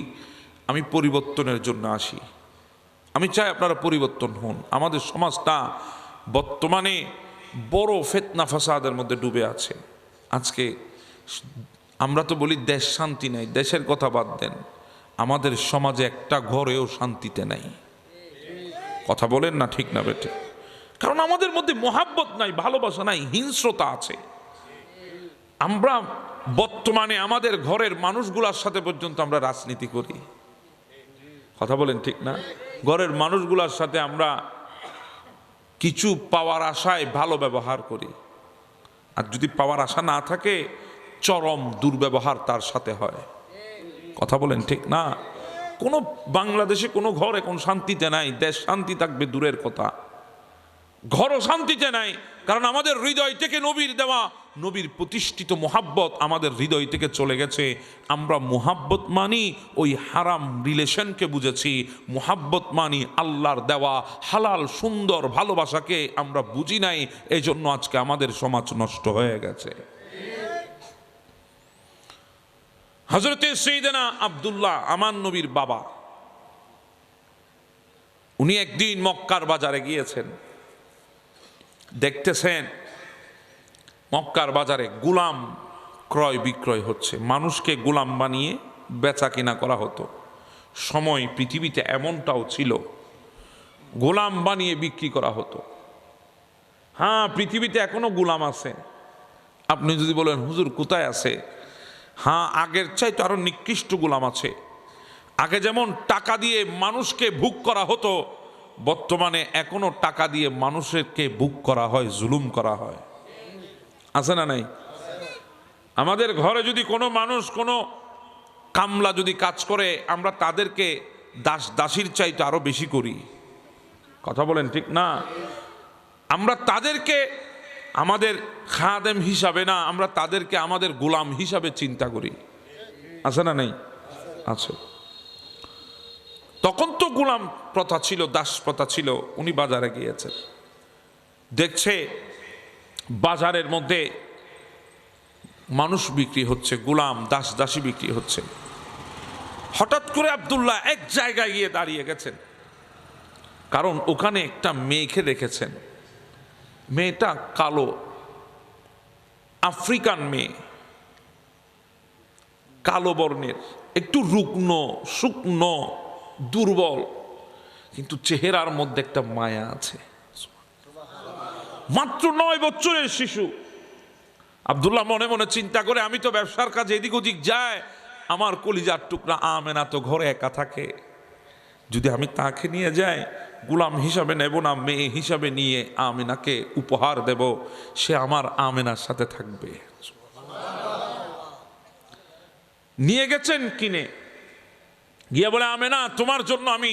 আমি পরিবর্তনের জন্য আসি, আমি চাই আপনারা পরিবর্তন হন। আমাদের সমাজটা বর্তমানে বড় ফিতনা ফাসাদের মধ্যে ডুবে আছে। আজকে আমরা তো বলি দেশ শান্তি নাই, দেশের কথা বাদ দেন, আমাদের সমাজে একটা ঘরেও শান্তিতে নাই। কথা বলেন না, ঠিক না বেটে? কারণ আমাদের মধ্যে মহাব্বত নাই, ভালোবাসা নাই, হিংস্রতা আছে। আমরা বর্তমানে আমাদের ঘরের মানুষগুলোর সাথে পর্যন্ত আমরা রাজনীতি করি। কথা বলেন, ঠিক না? ঘরের মানুষগুলোর সাথে আমরা কিছু পাওয়ার আশায় ভালো ব্যবহার করি, আর যদি পাওয়ার আশা না থাকে চরম দুর্ব্যবহার তার সাথে হয়। কথা বলেন, ঠিক না? কোনো বাংলাদেশে কোনো ঘর এখন শান্তিতে নাই, দেশ শান্তি থাকবে দূরের কথা, ঘরও শান্তিতে নাই। কারণ আমাদের হৃদয় থেকে নবীর দেওয়া, নবীর প্রতিষ্ঠিত মোহাব্বত আমাদের হৃদয় থেকে চলে গেছে। আমরা মোহাব্বত মানি ওই হারাম রিলেশনকে বুঝেছি, মোহাব্বত মানি আল্লাহর দেওয়া হালাল সুন্দর ভালোবাসাকে আমরা বুঝি নাই। এই জন্য আজকে আমাদের সমাজ নষ্ট হয়ে গেছে। হযরতে সাইয়েদনা আব্দুল্লাহ, আমার নবীর বাবা, উনি একদিন মক্কার বাজারে গিয়েছেন, দেখতেছেন মক্কার বাজারে গোলাম ক্রয় বিক্রয় হচ্ছে, মানুষকে গোলাম বানিয়ে বেচা কিনা করা হতো। সময় পৃথিবীতে এমনটাও ছিল, গোলাম বানিয়ে বিক্রি করা হতো। হ্যাঁ, পৃথিবীতে এখনো গোলাম আছে। আপনি যদি বলেন হুজুর কোথায় আছে, হ্যাঁ, আগের চাইতে আরো নিকৃষ্ট গোলাম আছে। আগে যেমন টাকা দিয়ে মানুষকে ভোগ করা হতো, বর্তমানে এখনো টাকা দিয়ে মানুষকে ভোগ করা হয়, জুলুম করা হয়। আছে না নাই? আমাদের ঘরে যদি কোনো মানুষ, কোনো কামলা যদি কাজ করে, আমরা তাদেরকে দাসীর চাইতে আরো বেশি করি। কথা বলেন, ঠিক না? আমরা তাদেরকে আমাদের খাদেম হিসাবে না, আমরা তাদেরকে আমাদের গোলাম হিসাবে চিন্তা করি। আছে না নাই? আছে। তখন তো গোলাম প্রথা ছিল, দাস প্রথা ছিল। উনি বাজারে গিয়েছেন, দেখছে বাজারের মধ্যে মানুষ বিক্রি হচ্ছে, গোলাম দাসী বিক্রি হচ্ছে। হঠাৎ করে আব্দুল্লাহ এক জায়গায় গিয়ে দাঁড়িয়ে গেছেন। কারণ ওখানে একটা মেয়েকে দেখেছেন, মেয়েটা কালো, আফ্রিকান মেয়ে, কালো বর্ণের, একটু রুগ্ন, শুকনো, দুর্বল, কিন্তু চেহারার মধ্যে একটা মায়া আছে। মাত্র 9 বছরের শিশু। আব্দুল্লাহ মনে মনে চিন্তা করে, আমি তো ব্যবসার কাজে এদিক ওদিক যাই, আমার কলিজার টুকরা আমেনা তো ঘরে একা থাকে, যদি আমি তাকে নিয়ে যাই, গোলাম হিসাবে নেব না, মেয়ে হিসাবে নিয়ে আমেনাকে উপহার দেব, সে আমার আমেনার সাথে থাকবে। নিয়ে গেছেন কিনে, গিয়ে বলে, আমেনা তোমার জন্য আমি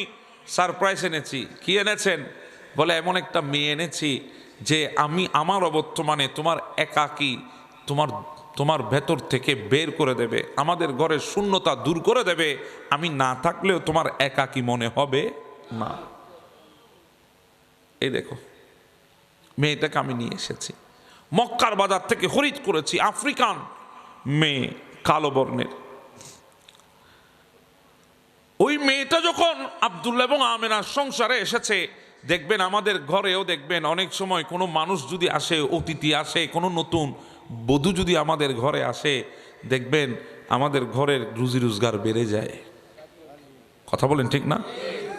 সারপ্রাইজ এনেছি। কি এনেছেন? বলে, এমন একটা মেয়ে এনেছি যে আমি আমার অবর্তমানে তোমার একাকী, তোমার ভেতর থেকে বের করে দেবে, আমাদের ঘরের শূন্যতা দূর করে দেবে, আমি না থাকলেও তোমার একাকী মনে হবে না। এই দেখো, মেয়েটাকে আমি নিয়ে এসেছি, মক্কার বাজার থেকে খরিদ করেছি, আফ্রিকান মেয়ে, কালো বর্ণের। ওই মেয়েটা যখন আব্দুল্লাহ এবং আমেনার সংসারে এসেছে, দেখবেন আমাদের ঘরেও দেখবেন অনেক সময় কোনো মানুষ যদি আসে, অতিথি আসে, কোনো নতুন বধূ যদি আমাদের ঘরে আসে, দেখবেন আমাদের ঘরের রুজি রোজগার বেড়ে যায়। কথা বলেন ঠিক না?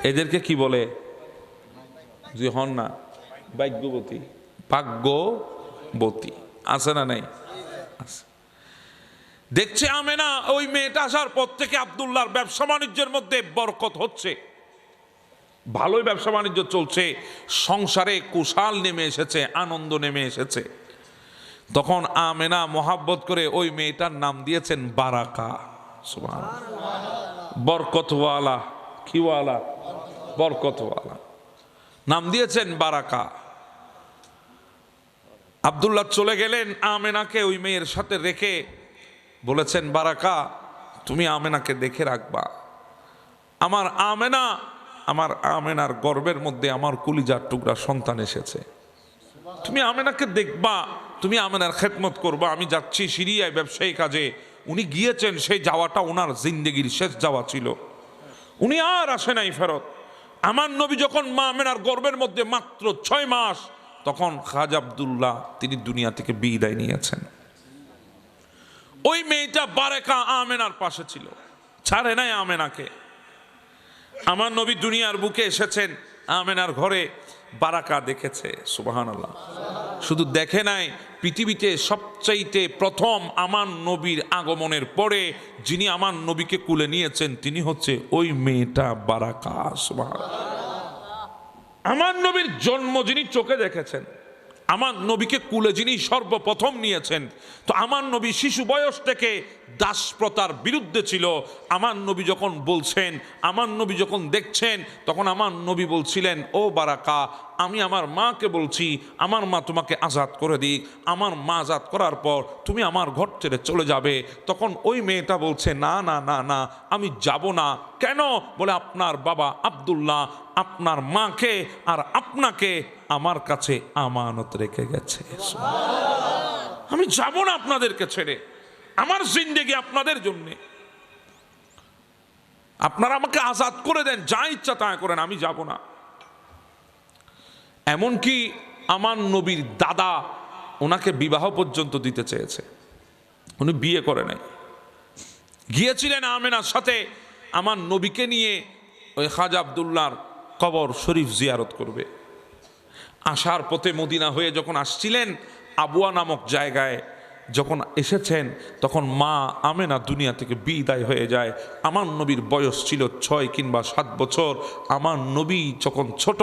এদেরকে কি বলে? যে হন না ভাগ্যবতী, ভাগ্যবতী আছে না নাই? আছে। দেখছে আমেনা ওই মেয়েটা আসার পর থেকে আব্দুল্লাহর ব্যবসা বাণিজ্যের মধ্যে বরকত হচ্ছে, ভালোই ব্যবসা বাণিজ্য চলছে, সংসারে কুশাল নেমে এসেছে, আনন্দ নেমে এসেছে। তখন আমেনা মোহাব্বত করে ওই মেয়েটার নাম দিয়েছেন বারাকা। সুবহানাল্লাহ। বরকতওয়ালা, কিওয়ালা? বরকতওয়ালা নাম দিয়েছেন বারাকা। আব্দুল্লাহ চলে গেলেন, আমেনাকে ওই মেয়ের সাথে রেখে বলেছেন, বারাকা তুমি আমেনাকে দেখে রাখবা, আমার আমেনার গর্বের মধ্যে আমার কলিজার টুকরা সন্তান এসেছে, তুমি আমেনাকে দেখবা, তুমি আমেনার খেদমত করবা। আমি যাচ্ছি সিরিয়ায় ব্যবসায়ী কাজে। উনি গিয়েছেন, সেই যাওয়াটা ওনার জিন্দেগির শেষ যাওয়া ছিল, উনি আর আসে নাই ফেরত। আমার নবী যখন মা আমেনার গর্বের মধ্যে মাত্র 6 মাস, তখন খাজা আব্দুল্লাহ তিনি দুনিয়া থেকে বিদায় নিয়েছেন। ওই মেয়েটা বারাকা আমেনার পাশে ছিল, ছাড়ে নাই আমেনাকে। আমার নবী দুনিয়ার বুকে এসেছেন, আমেনার ঘরে বারাকা দেখেছে। সুবহানাল্লাহ। শুধু দেখে নাই, পৃথিবীতে সবচাইতে প্রথম আমার নবীর আগমনের পরে যিনি আমার নবীকে কুলে নিয়েছেন, তিনি হচ্ছে ওই মেয়েটা বারাকা। সুবহানাল্লাহ। আমার নবীর জন্ম যিনি চোখে দেখেছেন, আমার নবীকে কুলে যিনি সর্বপ্রথম নিয়েছেন, তো আমার নবী শিশু বয়স থেকে দাস প্রথার বিরুদ্ধে ছিল। আমার নবী যখন বলছেন, আমার নবী যখন দেখছেন, তখন আমার নবী বলছিলেন, ও বারাকা, আমি আমার মাকে বলছি, আমার মা তোমাকে আজাদ করে দিক, আমার মা আজাদ করার পর তুমি আমার ঘর ছেড়ে চলে যাবে। তখন ওই মেয়েটা বলছে, না না না না, আমি যাব না। কেন? বলে, আপনার বাবা আব্দুল্লাহ আপনার মাকে আর আপনাকে আমার কাছে আমানত রেখে গেছে, আমি যাব না আপনাদেরকে ছেড়ে, আমার জিন্দেগি আপনাদের জন্য, আপনারা আমাকে আজাদ করে দেন, যা ইচ্ছা তা করেন, আমি যাব না। এমনকি আমার নবীর দাদা ওনাকে বিবাহ পর্যন্ত দিতে চেয়েছে, উনি বিয়ে করে নাই। গিয়েছিলেন আমেনার সাথে আমার নবীকে নিয়ে ওই খাজা আব্দুল্লাহর কবর শরীফ জিয়ারত করবে। আসার পথে মদিনা হয়ে যখন আসছিলেন, আবুয়া নামক জায়গায় যখন এসেছেন, তখন মা আমেনা দুনিয়া থেকে বিদায় হয়ে যায়। আমার নবীর বয়স ছিল 6 কিংবা 7 বছর। আমার নবী যখন ছোট,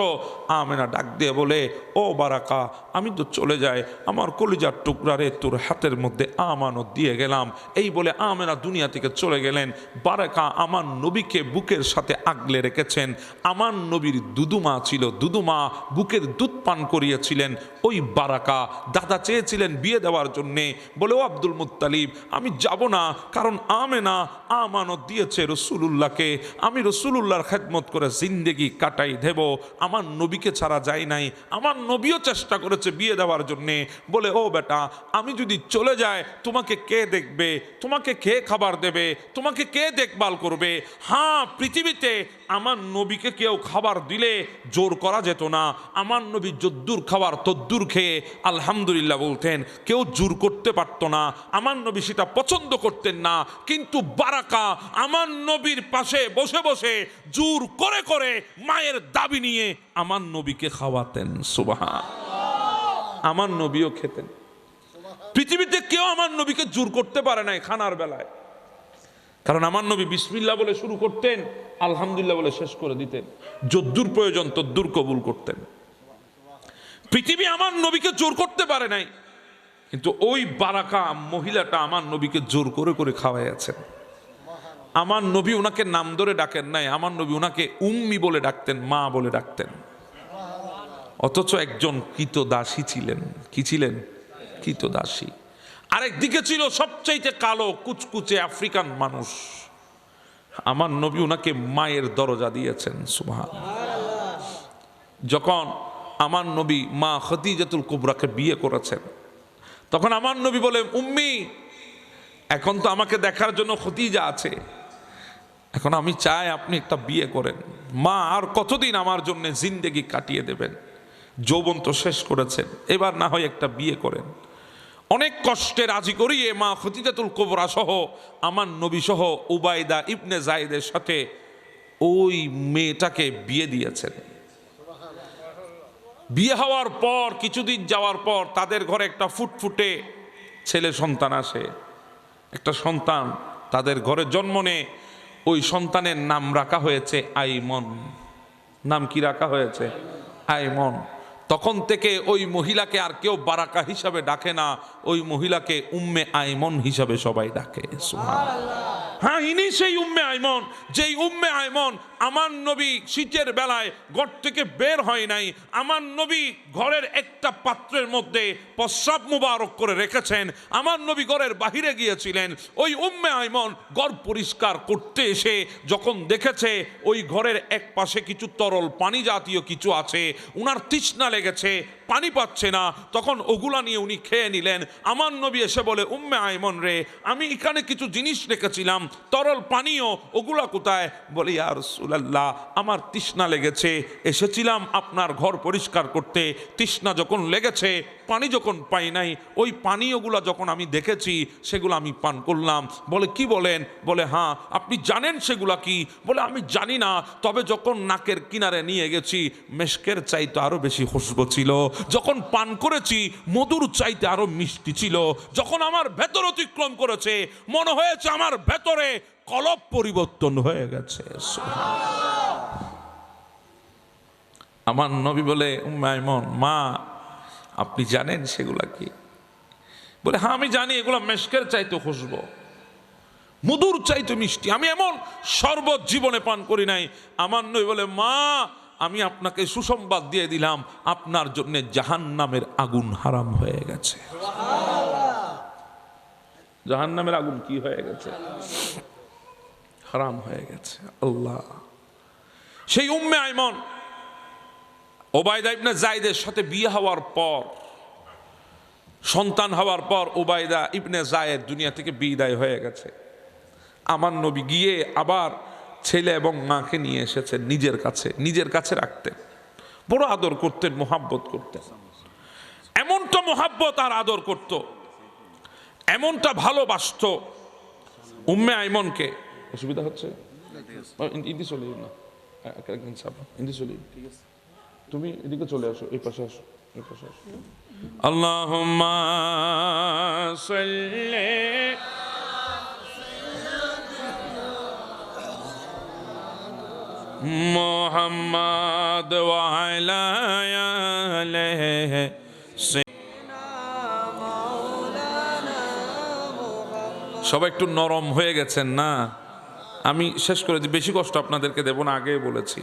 আমেনা ডাক দিয়ে বলে, ও বারাকা, আমি তো চলে যাই, আমার কলিজার টুকরারে তোর হাতের মধ্যে আমানত দিয়ে গেলাম। এই বলে আমেনা দুনিয়া থেকে চলে গেলেন। বারাকা আমার নবীকে বুকের সাথে আগলে রেখেছেন। আমার নবীর দুদুমা ছিল, দুদুমা বুকের দুধ পান করিয়েছিলেন। ওই বারাকা দাদা চেয়েছিলেন বিয়ে দেওয়ার জন্যে, বলে, ও আব্দুল মুত্তালিব, আমি যাব না, কারণ আমেনা আমানত দিয়েছে রসুলুল্লাহকে, আমি রসুলুল্লাহর খেদমত করে জিন্দেগি কাটাই দেব, আমার নবীকে ছাড়া যায় নাই। আমার নবীও চেষ্টা করেছে এসেছে বিয়ে দেওয়ার জন্যে। বলে, ও বেটা, আমি যদি চলে যাই তোমাকে কে দেখবে, তোমাকে কে খাবার দেবে, তোমাকে কে দেখভাল করবে? হ্যাঁ, পৃথিবীতে আমার নবীকে কেউ খাবার দিলে জোর করা যেত না। আমার নবী যদ্দুর খাবার তদ্দুর খেয়ে আলহামদুলিল্লাহ বলতেন, কেউ জোর করতে পারতো না। আমার নবী সেটা পছন্দ করতেন না। কিন্তু বারাকা আমার নবীর পাশে বসে বসে জোর করে করে মায়ের দাবি নিয়ে আমার নবীকে খাওয়াতেন। সুবহান। আমার নবীও খেতেন। পৃথিবীতে কেউ আমার নবীকে জোর করতে পারে নাই খানার বেলায়, কারণ আমার নবী বিসমিল্লাহ বলে শুরু করতেন, আলহামদুলিল্লাহ বলে শেষ করে দিতেন। যদ্দুর প্রয়োজন তদ্দুর কবুল করতেন। পৃথিবী আমার নবীকে জোর করতে পারে নাই, কিন্তু ওই বারাকা মহিলাটা আমার নবীকে জোর করে করে খাওয়াইয়াছেন। আমার নবী ওনাকে নাম ধরে ডাকেন নাই, আমার নবী ওনাকে উম্মি বলে ডাকতেন, মা বলে ডাকতেন। অথচ একজন কৃতদাসী ছিলেন। কি ছিলেন? কৃতদাসী। আরেকদিকে ছিল সবচাইতে কালো কুচকুচে আফ্রিকান মানুষ। আমার নবী ওনাকে মায়ের দরজা দিয়েছেন। সুবহান। যখন আমার নবী মা খদিজাতুল কুবরাকে বিয়ে করেছেন, তখন আমার নবী বলে, উম্মি, এখন তো আমাকে দেখার জন্য খদিজা আছে, এখন আমি চাই আপনি একটা বিয়ে করেন। মা, আর কতদিন আমার জন্য জিন্দেগি কাটিয়ে দেবেন? যৌবন তো শেষ করেছেন, এবার না হয় একটা বিয়ে করেন। অনেক কষ্টে রাজি করিয়ে মা খদিজাতুল কুবরা সহ আমার নবী সহ উবাইদা ইবনে জায়েদের সাথে ওই মেয়েটাকে বিয়ে দিয়েছেন। বিয়ে হওয়ার পর কিছুদিন যাওয়ার পর তাদের ঘরে একটা ফুটফুটে ছেলে সন্তান আসে। একটা সন্তান তাদের ঘরে জন্ম নেয়। ওই সন্তানের নাম রাখা হয়েছে আইমন। নাম কি রাখা হয়েছে? আইমন। তখন থেকে ওই মহিলাকে আর কেউ বারাকা হিসাবে ডাকে না, ওই মহিলাকে উম্মে আইমন হিসাবে সবাই ডাকে। সুবহানাল্লাহ। হ্যাঁ, ইনি সেই উম্মে আইমন, যেই উম্মে আইমন আমার নবী শীতের বেলায় ঘর থেকে বের হয় নাই। আমার নবী ঘরের একটা পাত্রের মধ্যে প্রস্রাব মুবারক করে রেখেছেন। আমার নবী ঘরের বাহিরে গিয়েছিলেন। ওই উম্মে আইমন ঘর পরিষ্কার করতে এসে যখন দেখেছে ওই ঘরের এক পাশে কিছু তরল পানি জাতীয় কিছু আছে, উনার তৃষ্ণা লেগেছে, পানি পাচ্ছে না, তখন ওগুলা নিয়ে উনি খেয়ে নিলেন। আমার নবী এসে বলে, উম্মে আইমন রে, আমি এখানে কিছু জিনিস রেখেছিলাম, তরল পানীয়, ওগুলা কোথায়? বলে, ইয়া রাসূলুল্লাহ, আমার তৃষ্ণা লেগেছে, এসেছিলাম আপনার ঘর পরিষ্কার করতে, তৃষ্ণা যখন লেগেছে, পানি যখন পাই নাই, ওই পানীয়গুলা যখন আমি দেখেছি সেগুলো আমি পান করলাম। বলে, কি বলেন? বলে, হ্যাঁ। আপনি জানেন সেগুলা কি? বলে, আমি জানি না, তবে যখন নাকের কিনারে নিয়ে গেছি মেশকের চাইতে আরো বেশি খুশবু ছিল, যখন পান করেছি মধুর চাইতে আরো মিষ্টি ছিল, যখন আমার ভেতর অতিক্রম করেছে মনে হয়েছে আমার ভেতরে কলব পরিবর্তন হয়ে গেছে। আমার নবী বলে, উম্মে আইমন, মা, আপনি জানেন সেগুলা কি? বলে, হ্যাঁ আমি জানি, এগুলো মেশকের চাইতে খুশবু, মধুর চাইতে মিষ্টি, আমি এমন শরবত জীবনে পান করি নাই। আমার নবী বলে, মা, আমি আপনাকে সুসংবাদ দিয়ে দিলাম, আপনার জন্য জাহান্নামের আগুন হারাম হয়ে গেছে। জাহান্নামের আগুন কি হয়ে গেছে? হারাম হয়ে গেছে। আল্লাহ। সেই উম্মে আইমন উবাইদা ইবনে জায়েদের সাথে বিয়ে হওয়ার পর, সন্তান হওয়ার পর উবাইদা ইবনে জায়েদ দুনিয়া থেকে বিদায় হয়ে গেছে। আমার নবী গিয়ে আবার ছেলে এবং মাকে নিয়ে এসেছেন নিজের কাছে রাখতেন, বড় আদর করতেন, মোহাব্বত করতেন। এমনটা মোহাব্বত আর আদর করত, এমনটা ভালোবাসত উম্মে আইমনকে। অসুবিধা হচ্ছে? ইন্দি চলে না, ইন্দি চলে, তুমি এদিকে চলে আসো, এই পাশে আসো, এই পাশে আসো। আল্লাহুম্মা সাল্লি মুহাম্মাদ ওয়া আলা আলিহি। সবাই একটু নরম হয়ে গেছেন না? আমি শেষ করে দিই, বেশি কষ্ট আপনাদেরকে দেব না, আগে বলেছি।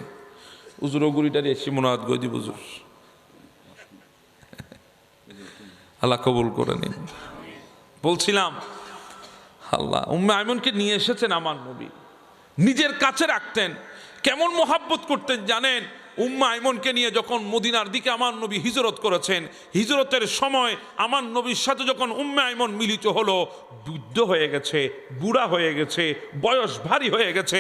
হুজুর গুড়িটার এসি মনোয়াদ গদি হুজুর, আল্লাহ কবুল করে নিন। বলছিলাম, আল্লাহ উম্মে আইমনকে নিয়ে এসেছেন আমার নবী, নিজের কাছে রাখতেন। কেমন মোহাব্বত করতেন জানেন? উম্মে আইমনকে নিয়ে যখন মদিনার দিকে আমার নবী হিজরত করেছেন, হিজরতের সময় আমার নবীর সাথে যখন উম্মে আইমন মিলিত হলো, বৃদ্ধ হয়ে গেছে, বুড়া হয়ে গেছে, বয়স ভারী হয়ে গেছে,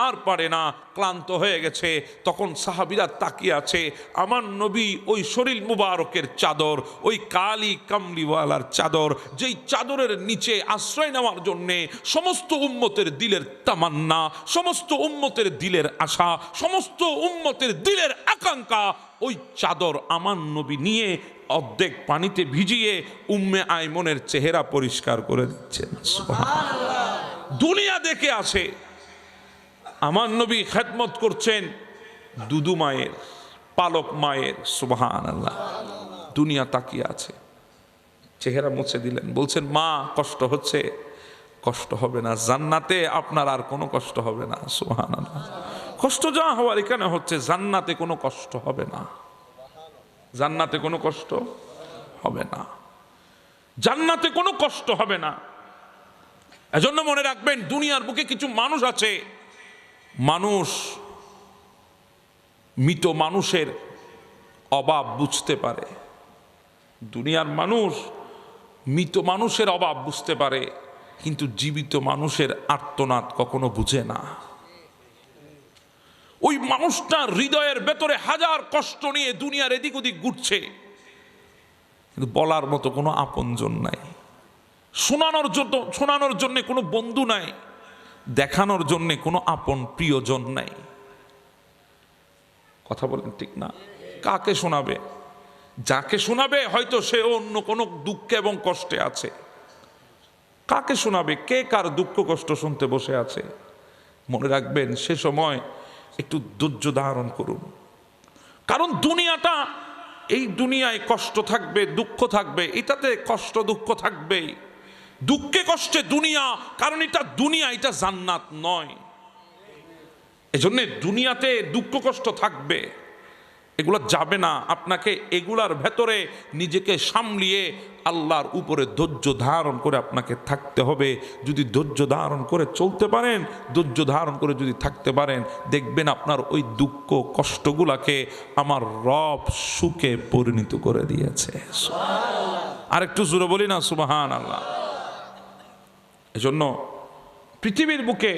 আর পারে না, ক্লান্ত হয়ে গেছে। তখন সাহাবীরা তাকিয়ে আছে, আমার নবী ওই শরীর মুবারকের চাদর, ওই কালি কামলিওয়ালার চাদর, যেই চাদরের নিচে আশ্রয় নেওয়ার জন্যে সমস্ত উম্মতের দিলের তামান্না, সমস্ত উম্মতের দিলের আশা, সমস্ত উম্মতের দিলের আকাঙ্ক্ষা, ওই চাদর আমার নবী নিয়ে অর্ধেক পানিতে ভিজিয়ে উম্মে আইমনের চেহারা পরিষ্কার করে দিচ্ছেন। সুবহানাল্লাহ। দুনিয়া দেখে আসে, আমার নবী খেদমত করছেন দুদু মায়ের, পালক মায়ের। সুবহানাল্লাহ। দুনিয়া তাকিয়ে আছে, চেহারা মুছে দিলেন, বলছেন মা কষ্ট হচ্ছে? কষ্ট হবে না, জান্নাতে আপনার আর কোনো কষ্ট হবে না। সুবহানাল্লাহ। কষ্ট যা হওয়ার এখানে হচ্ছে, জান্নাতে কোনো কষ্ট হবে না, জান্নাতে কোনো কষ্ট হবে না, জান্নাতে কোনো কষ্ট হবে না। এজন্য মনে রাখবেন, দুনিয়ার বুকে কিছু মানুষ আছে, মানুষ মৃত মানুষের অভাব বুঝতে পারে। দুনিয়ার মানুষ মৃত মানুষের অভাব বুঝতে পারে, কিন্তু জীবিত মানুষের আর্তনাদ কখনো বুঝে না। ওই মানুষটা হৃদয়ের ভেতরে হাজার কষ্ট নিয়ে দুনিয়ার এদিক ওদিক ঘুরছে, কিন্তু বলার মতো কোনো আপনজন নাই, শোনানোর জন্য কোনো বন্ধু নাই, দেখানোর জন্য কোনো আপন প্রিয়জন নাই। কথা বলেন ঠিক না? কাকে শোনাবে? যাকে শোনাবে হয়তো সে অন্য কোনো দুঃখে এবং কষ্টে আছে। কাকে শোনাবে? কে কার দুঃখ কষ্ট শুনতে বসে আছে? মনে রাখবেন, সে সময় একটু ধৈর্য ধারণ করুন, কারণ দুনিয়াটা, এই দুনিয়ায় কষ্ট থাকবে, দুঃখ থাকবে, এটাতে কষ্ট দুঃখ থাকবেই। দুঃখে কষ্টে দুনিয়া, কারণ এটা দুনিয়া, এটা জান্নাত নয়। এজন্য দুনিয়াতে দুঃখ কষ্ট থাকবে, এগুলো যাবে না। আপনাকে এগুলার ভেতরে নিজেকে সামলিয়ে আল্লাহর উপরে ধৈর্য ধারণ করে আপনাকে থাকতে হবে। যদি ধৈর্য ধারণ করে চলতে পারেন, ধৈর্য ধারণ করে যদি থাকতে পারেন, দেখবেন আপনার ওই দুঃখ কষ্টগুলাকে আমার রব সুখে পরিণত করে দিয়েছে। আর একটু জোরে বলি না সুবহানাল্লাহ। এজন্য পৃথিবীর বুকে,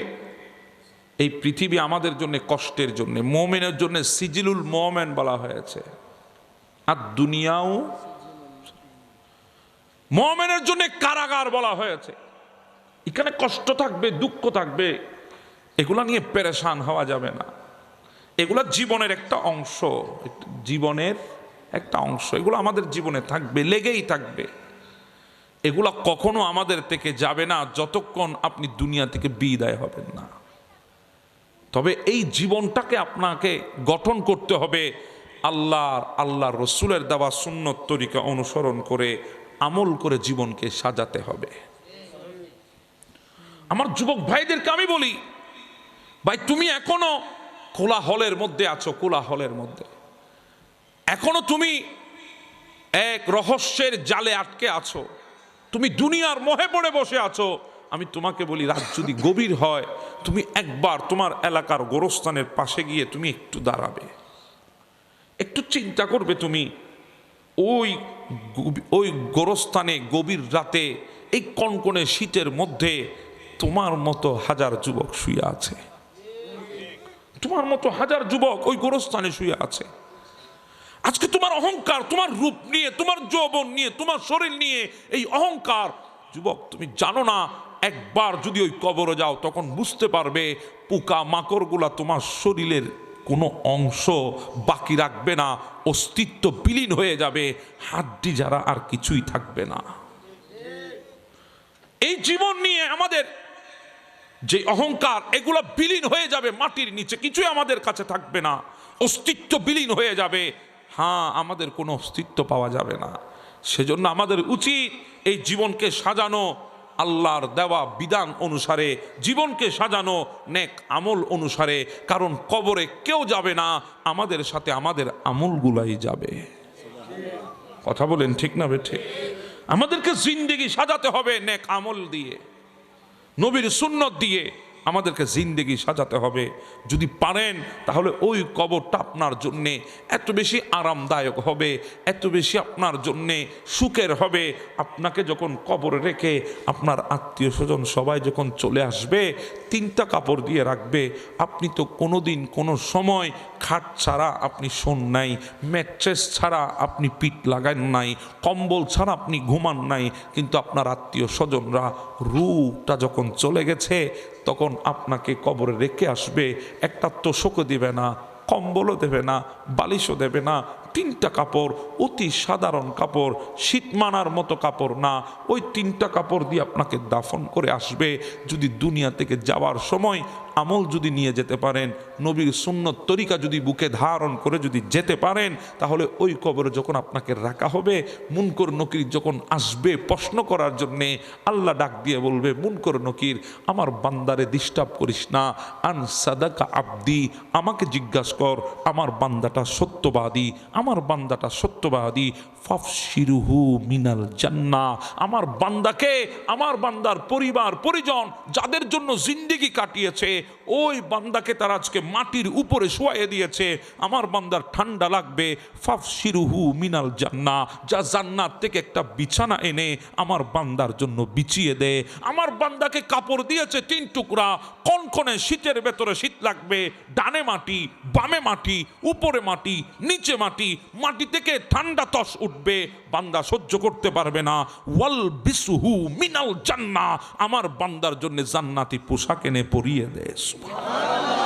এই পৃথিবী আমাদের জন্য কষ্টের জন্য, মুমিনের জন্য সিজিলুল মুমিন বলা হয়েছে, আর দুনিয়াও মুমিনের জন্য কারাগার বলা হয়েছে। এখানে কষ্ট থাকবে, দুঃখ থাকবে, এগুলা নিয়ে পেরেশান হওয়া যাবে না। এগুলা জীবনের একটা অংশ, জীবনের একটা অংশ, এগুলো আমাদের জীবনে থাকবে, লেগেই থাকবে। এগুলা কখনো আমাদের থেকে যাবে না যতক্ষণ আপনি দুনিয়া থেকে বিদায় হবেন না। তবে এই জীবনটাকে আপনাকে গঠন করতে হবে আল্লাহর রসুলের দেওয়া সুন্নত তরিকা অনুসরণ করে, আমল করে জীবনকে সাজাতে হবে। আমার যুবক ভাইদেরকে আমি বলি, ভাই তুমি এখনো কোলাহলের মধ্যে আছো, কোলাহলের মধ্যে এখনো তুমি এক রহস্যের জালে আটকে আছো, তুমি দুনিয়ার মোহে পড়ে বসে আছো। আমি তোমাকে বলি, রাত যদি গভীর হয়, তুমি একবার তোমার এলাকার গোরস্থানের পাশে গিয়ে তুমি একটু দাঁড়াবে, একটু চিন্তা করবে। তুমি ওই গোরস্থানে গভীর রাতে, এই কনকনে শীতের মধ্যে তোমার মতো হাজার যুবক শুয়ে আছে, তোমার মতো হাজার যুবক ওই গোরস্থানে শুয়ে আছে। আজকে তোমার অহংকার, তোমার রূপ নিয়ে, তোমার যৌবন নিয়ে, তোমার শরীর নিয়ে এই অহংকার, যুবক তুমি জানো না, একবার যদি ওই কবরে যাও তখন বুঝতে পারবে পোকা মাকড়গুলা তোমার শরীরের কোনো অংশ বাকি রাখবে না, অস্তিত্ব বিলীন হয়ে যাবে, হাড্ডি যারা আর কিছুই থাকবে না। এই জীবন নিয়ে আমাদের যে অহংকার, এগুলো বিলীন হয়ে যাবে মাটির নিচে, কিছুই আমাদের কাছে থাকবে না, অস্তিত্ব বিলীন হয়ে যাবে। হ্যাঁ, আমাদের কোনো অস্তিত্ব পাওয়া যাবে না। সেজন্য আমাদের উচিত এই জীবনকে সাজানো আল্লাহর দেওয়া বিধান অনুসারে, জীবনকে সাজানো নেক আমল অনুসারে, কারণ কবরে কেউ যাবে না, আমাদের সাথে আমাদের আমলগুলাই যাবে। কথা বলেন ঠিক না বেঠে? আমাদেরকে জিন্দেগি সাজাতে হবে নেক আমল দিয়ে, নবীর সুন্নত দিয়ে, আমাদেরকে জিন্দেগি সাজাতে হবে। যদি পারেন তাহলে ওই কবরটা আপনার জন্যে এত বেশি আরামদায়ক হবে, এত বেশি আপনার জন্যে সুখের হবে। আপনাকে যখন কবরে রেখে আপনার আত্মীয় স্বজন সবাই যখন চলে আসবে, 3টা কাপড় দিয়ে রাখবে। আপনি তো কোনোদিন কোনো সময় খাট ছাড়া আপনি শোন নাই, ম্যাট্রেস ছাড়া আপনি পিঠ লাগান নাই, কম্বল ছাড়া আপনি ঘুমান নাই, কিন্তু আপনার আত্মীয় স্বজনরা রূপটা যখন চলে গেছে তখন আপনাকে কবরে রেখে আসবে। একটা তোষকও দিবে না, কম্বলও দেবে না, বালিশও দেবে না, 3টা কাপড়, অতি সাধারণ কাপড়, শীত মানার মতো কাপড় না, ওই 3টা কাপড় দিয়ে আপনাকে দাফন করে আসবে। যদি দুনিয়া থেকে যাওয়ার সময় আমল যদি নিয়ে যেতে পারেন, নবীর সুন্নত তরিকা যদি বুকে ধারণ করে যদি যেতে পারেন, তাহলে ওই কবরে যখন আপনাকে রাখা হবে, মুনকর নকির যখন আসবে প্রশ্ন করার জন্যে, আল্লাহ ডাক দিয়ে বলবে, মুনকর নকির আমার বান্দারে ডিস্টার্ব করিস না, আন সাদাকা আব্দি, আমাকে জিজ্ঞাসা কর আমার বান্দাটা সত্যবাদী, আমার বান্দাটা সত্যবাদী, ফাফশিরুহু মিনাল জান্নাহ, আমার বান্দাকে, আমার বান্দার পরিবার পরিজন যাদের জন্য জিন্দেগি কাটিয়েছে, ওই বান্দাকে তারা আজকে মাটির উপরে শোয়াইয়ে দিয়েছে, আমার বান্দার ঠান্ডা লাগবে, ফাফশিরুহু মিনাল জান্নাহ, যা জান্নাত থেকে একটা বিছানা এনে আমার বান্দার জন্য বিছিয়ে দে। আমার বান্দাকে কাপড় দিয়েছে 3 টুকরা, কনকনে শীতের ভেতরে শীত লাগবে, ডানে মাটি, বামে মাটি, উপরে মাটি, নিচে মাটি, মাটি থেকে ঠান্ডা তস উঠবে, বান্দা সহ্য করতে পারবে না। ওয়াল বিসুহু মিনাল জান্নাহ, আমার বান্দার জন্য জান্নাতি পোশাক এনে পরিয়ে দে। সুবহানাল্লাহ।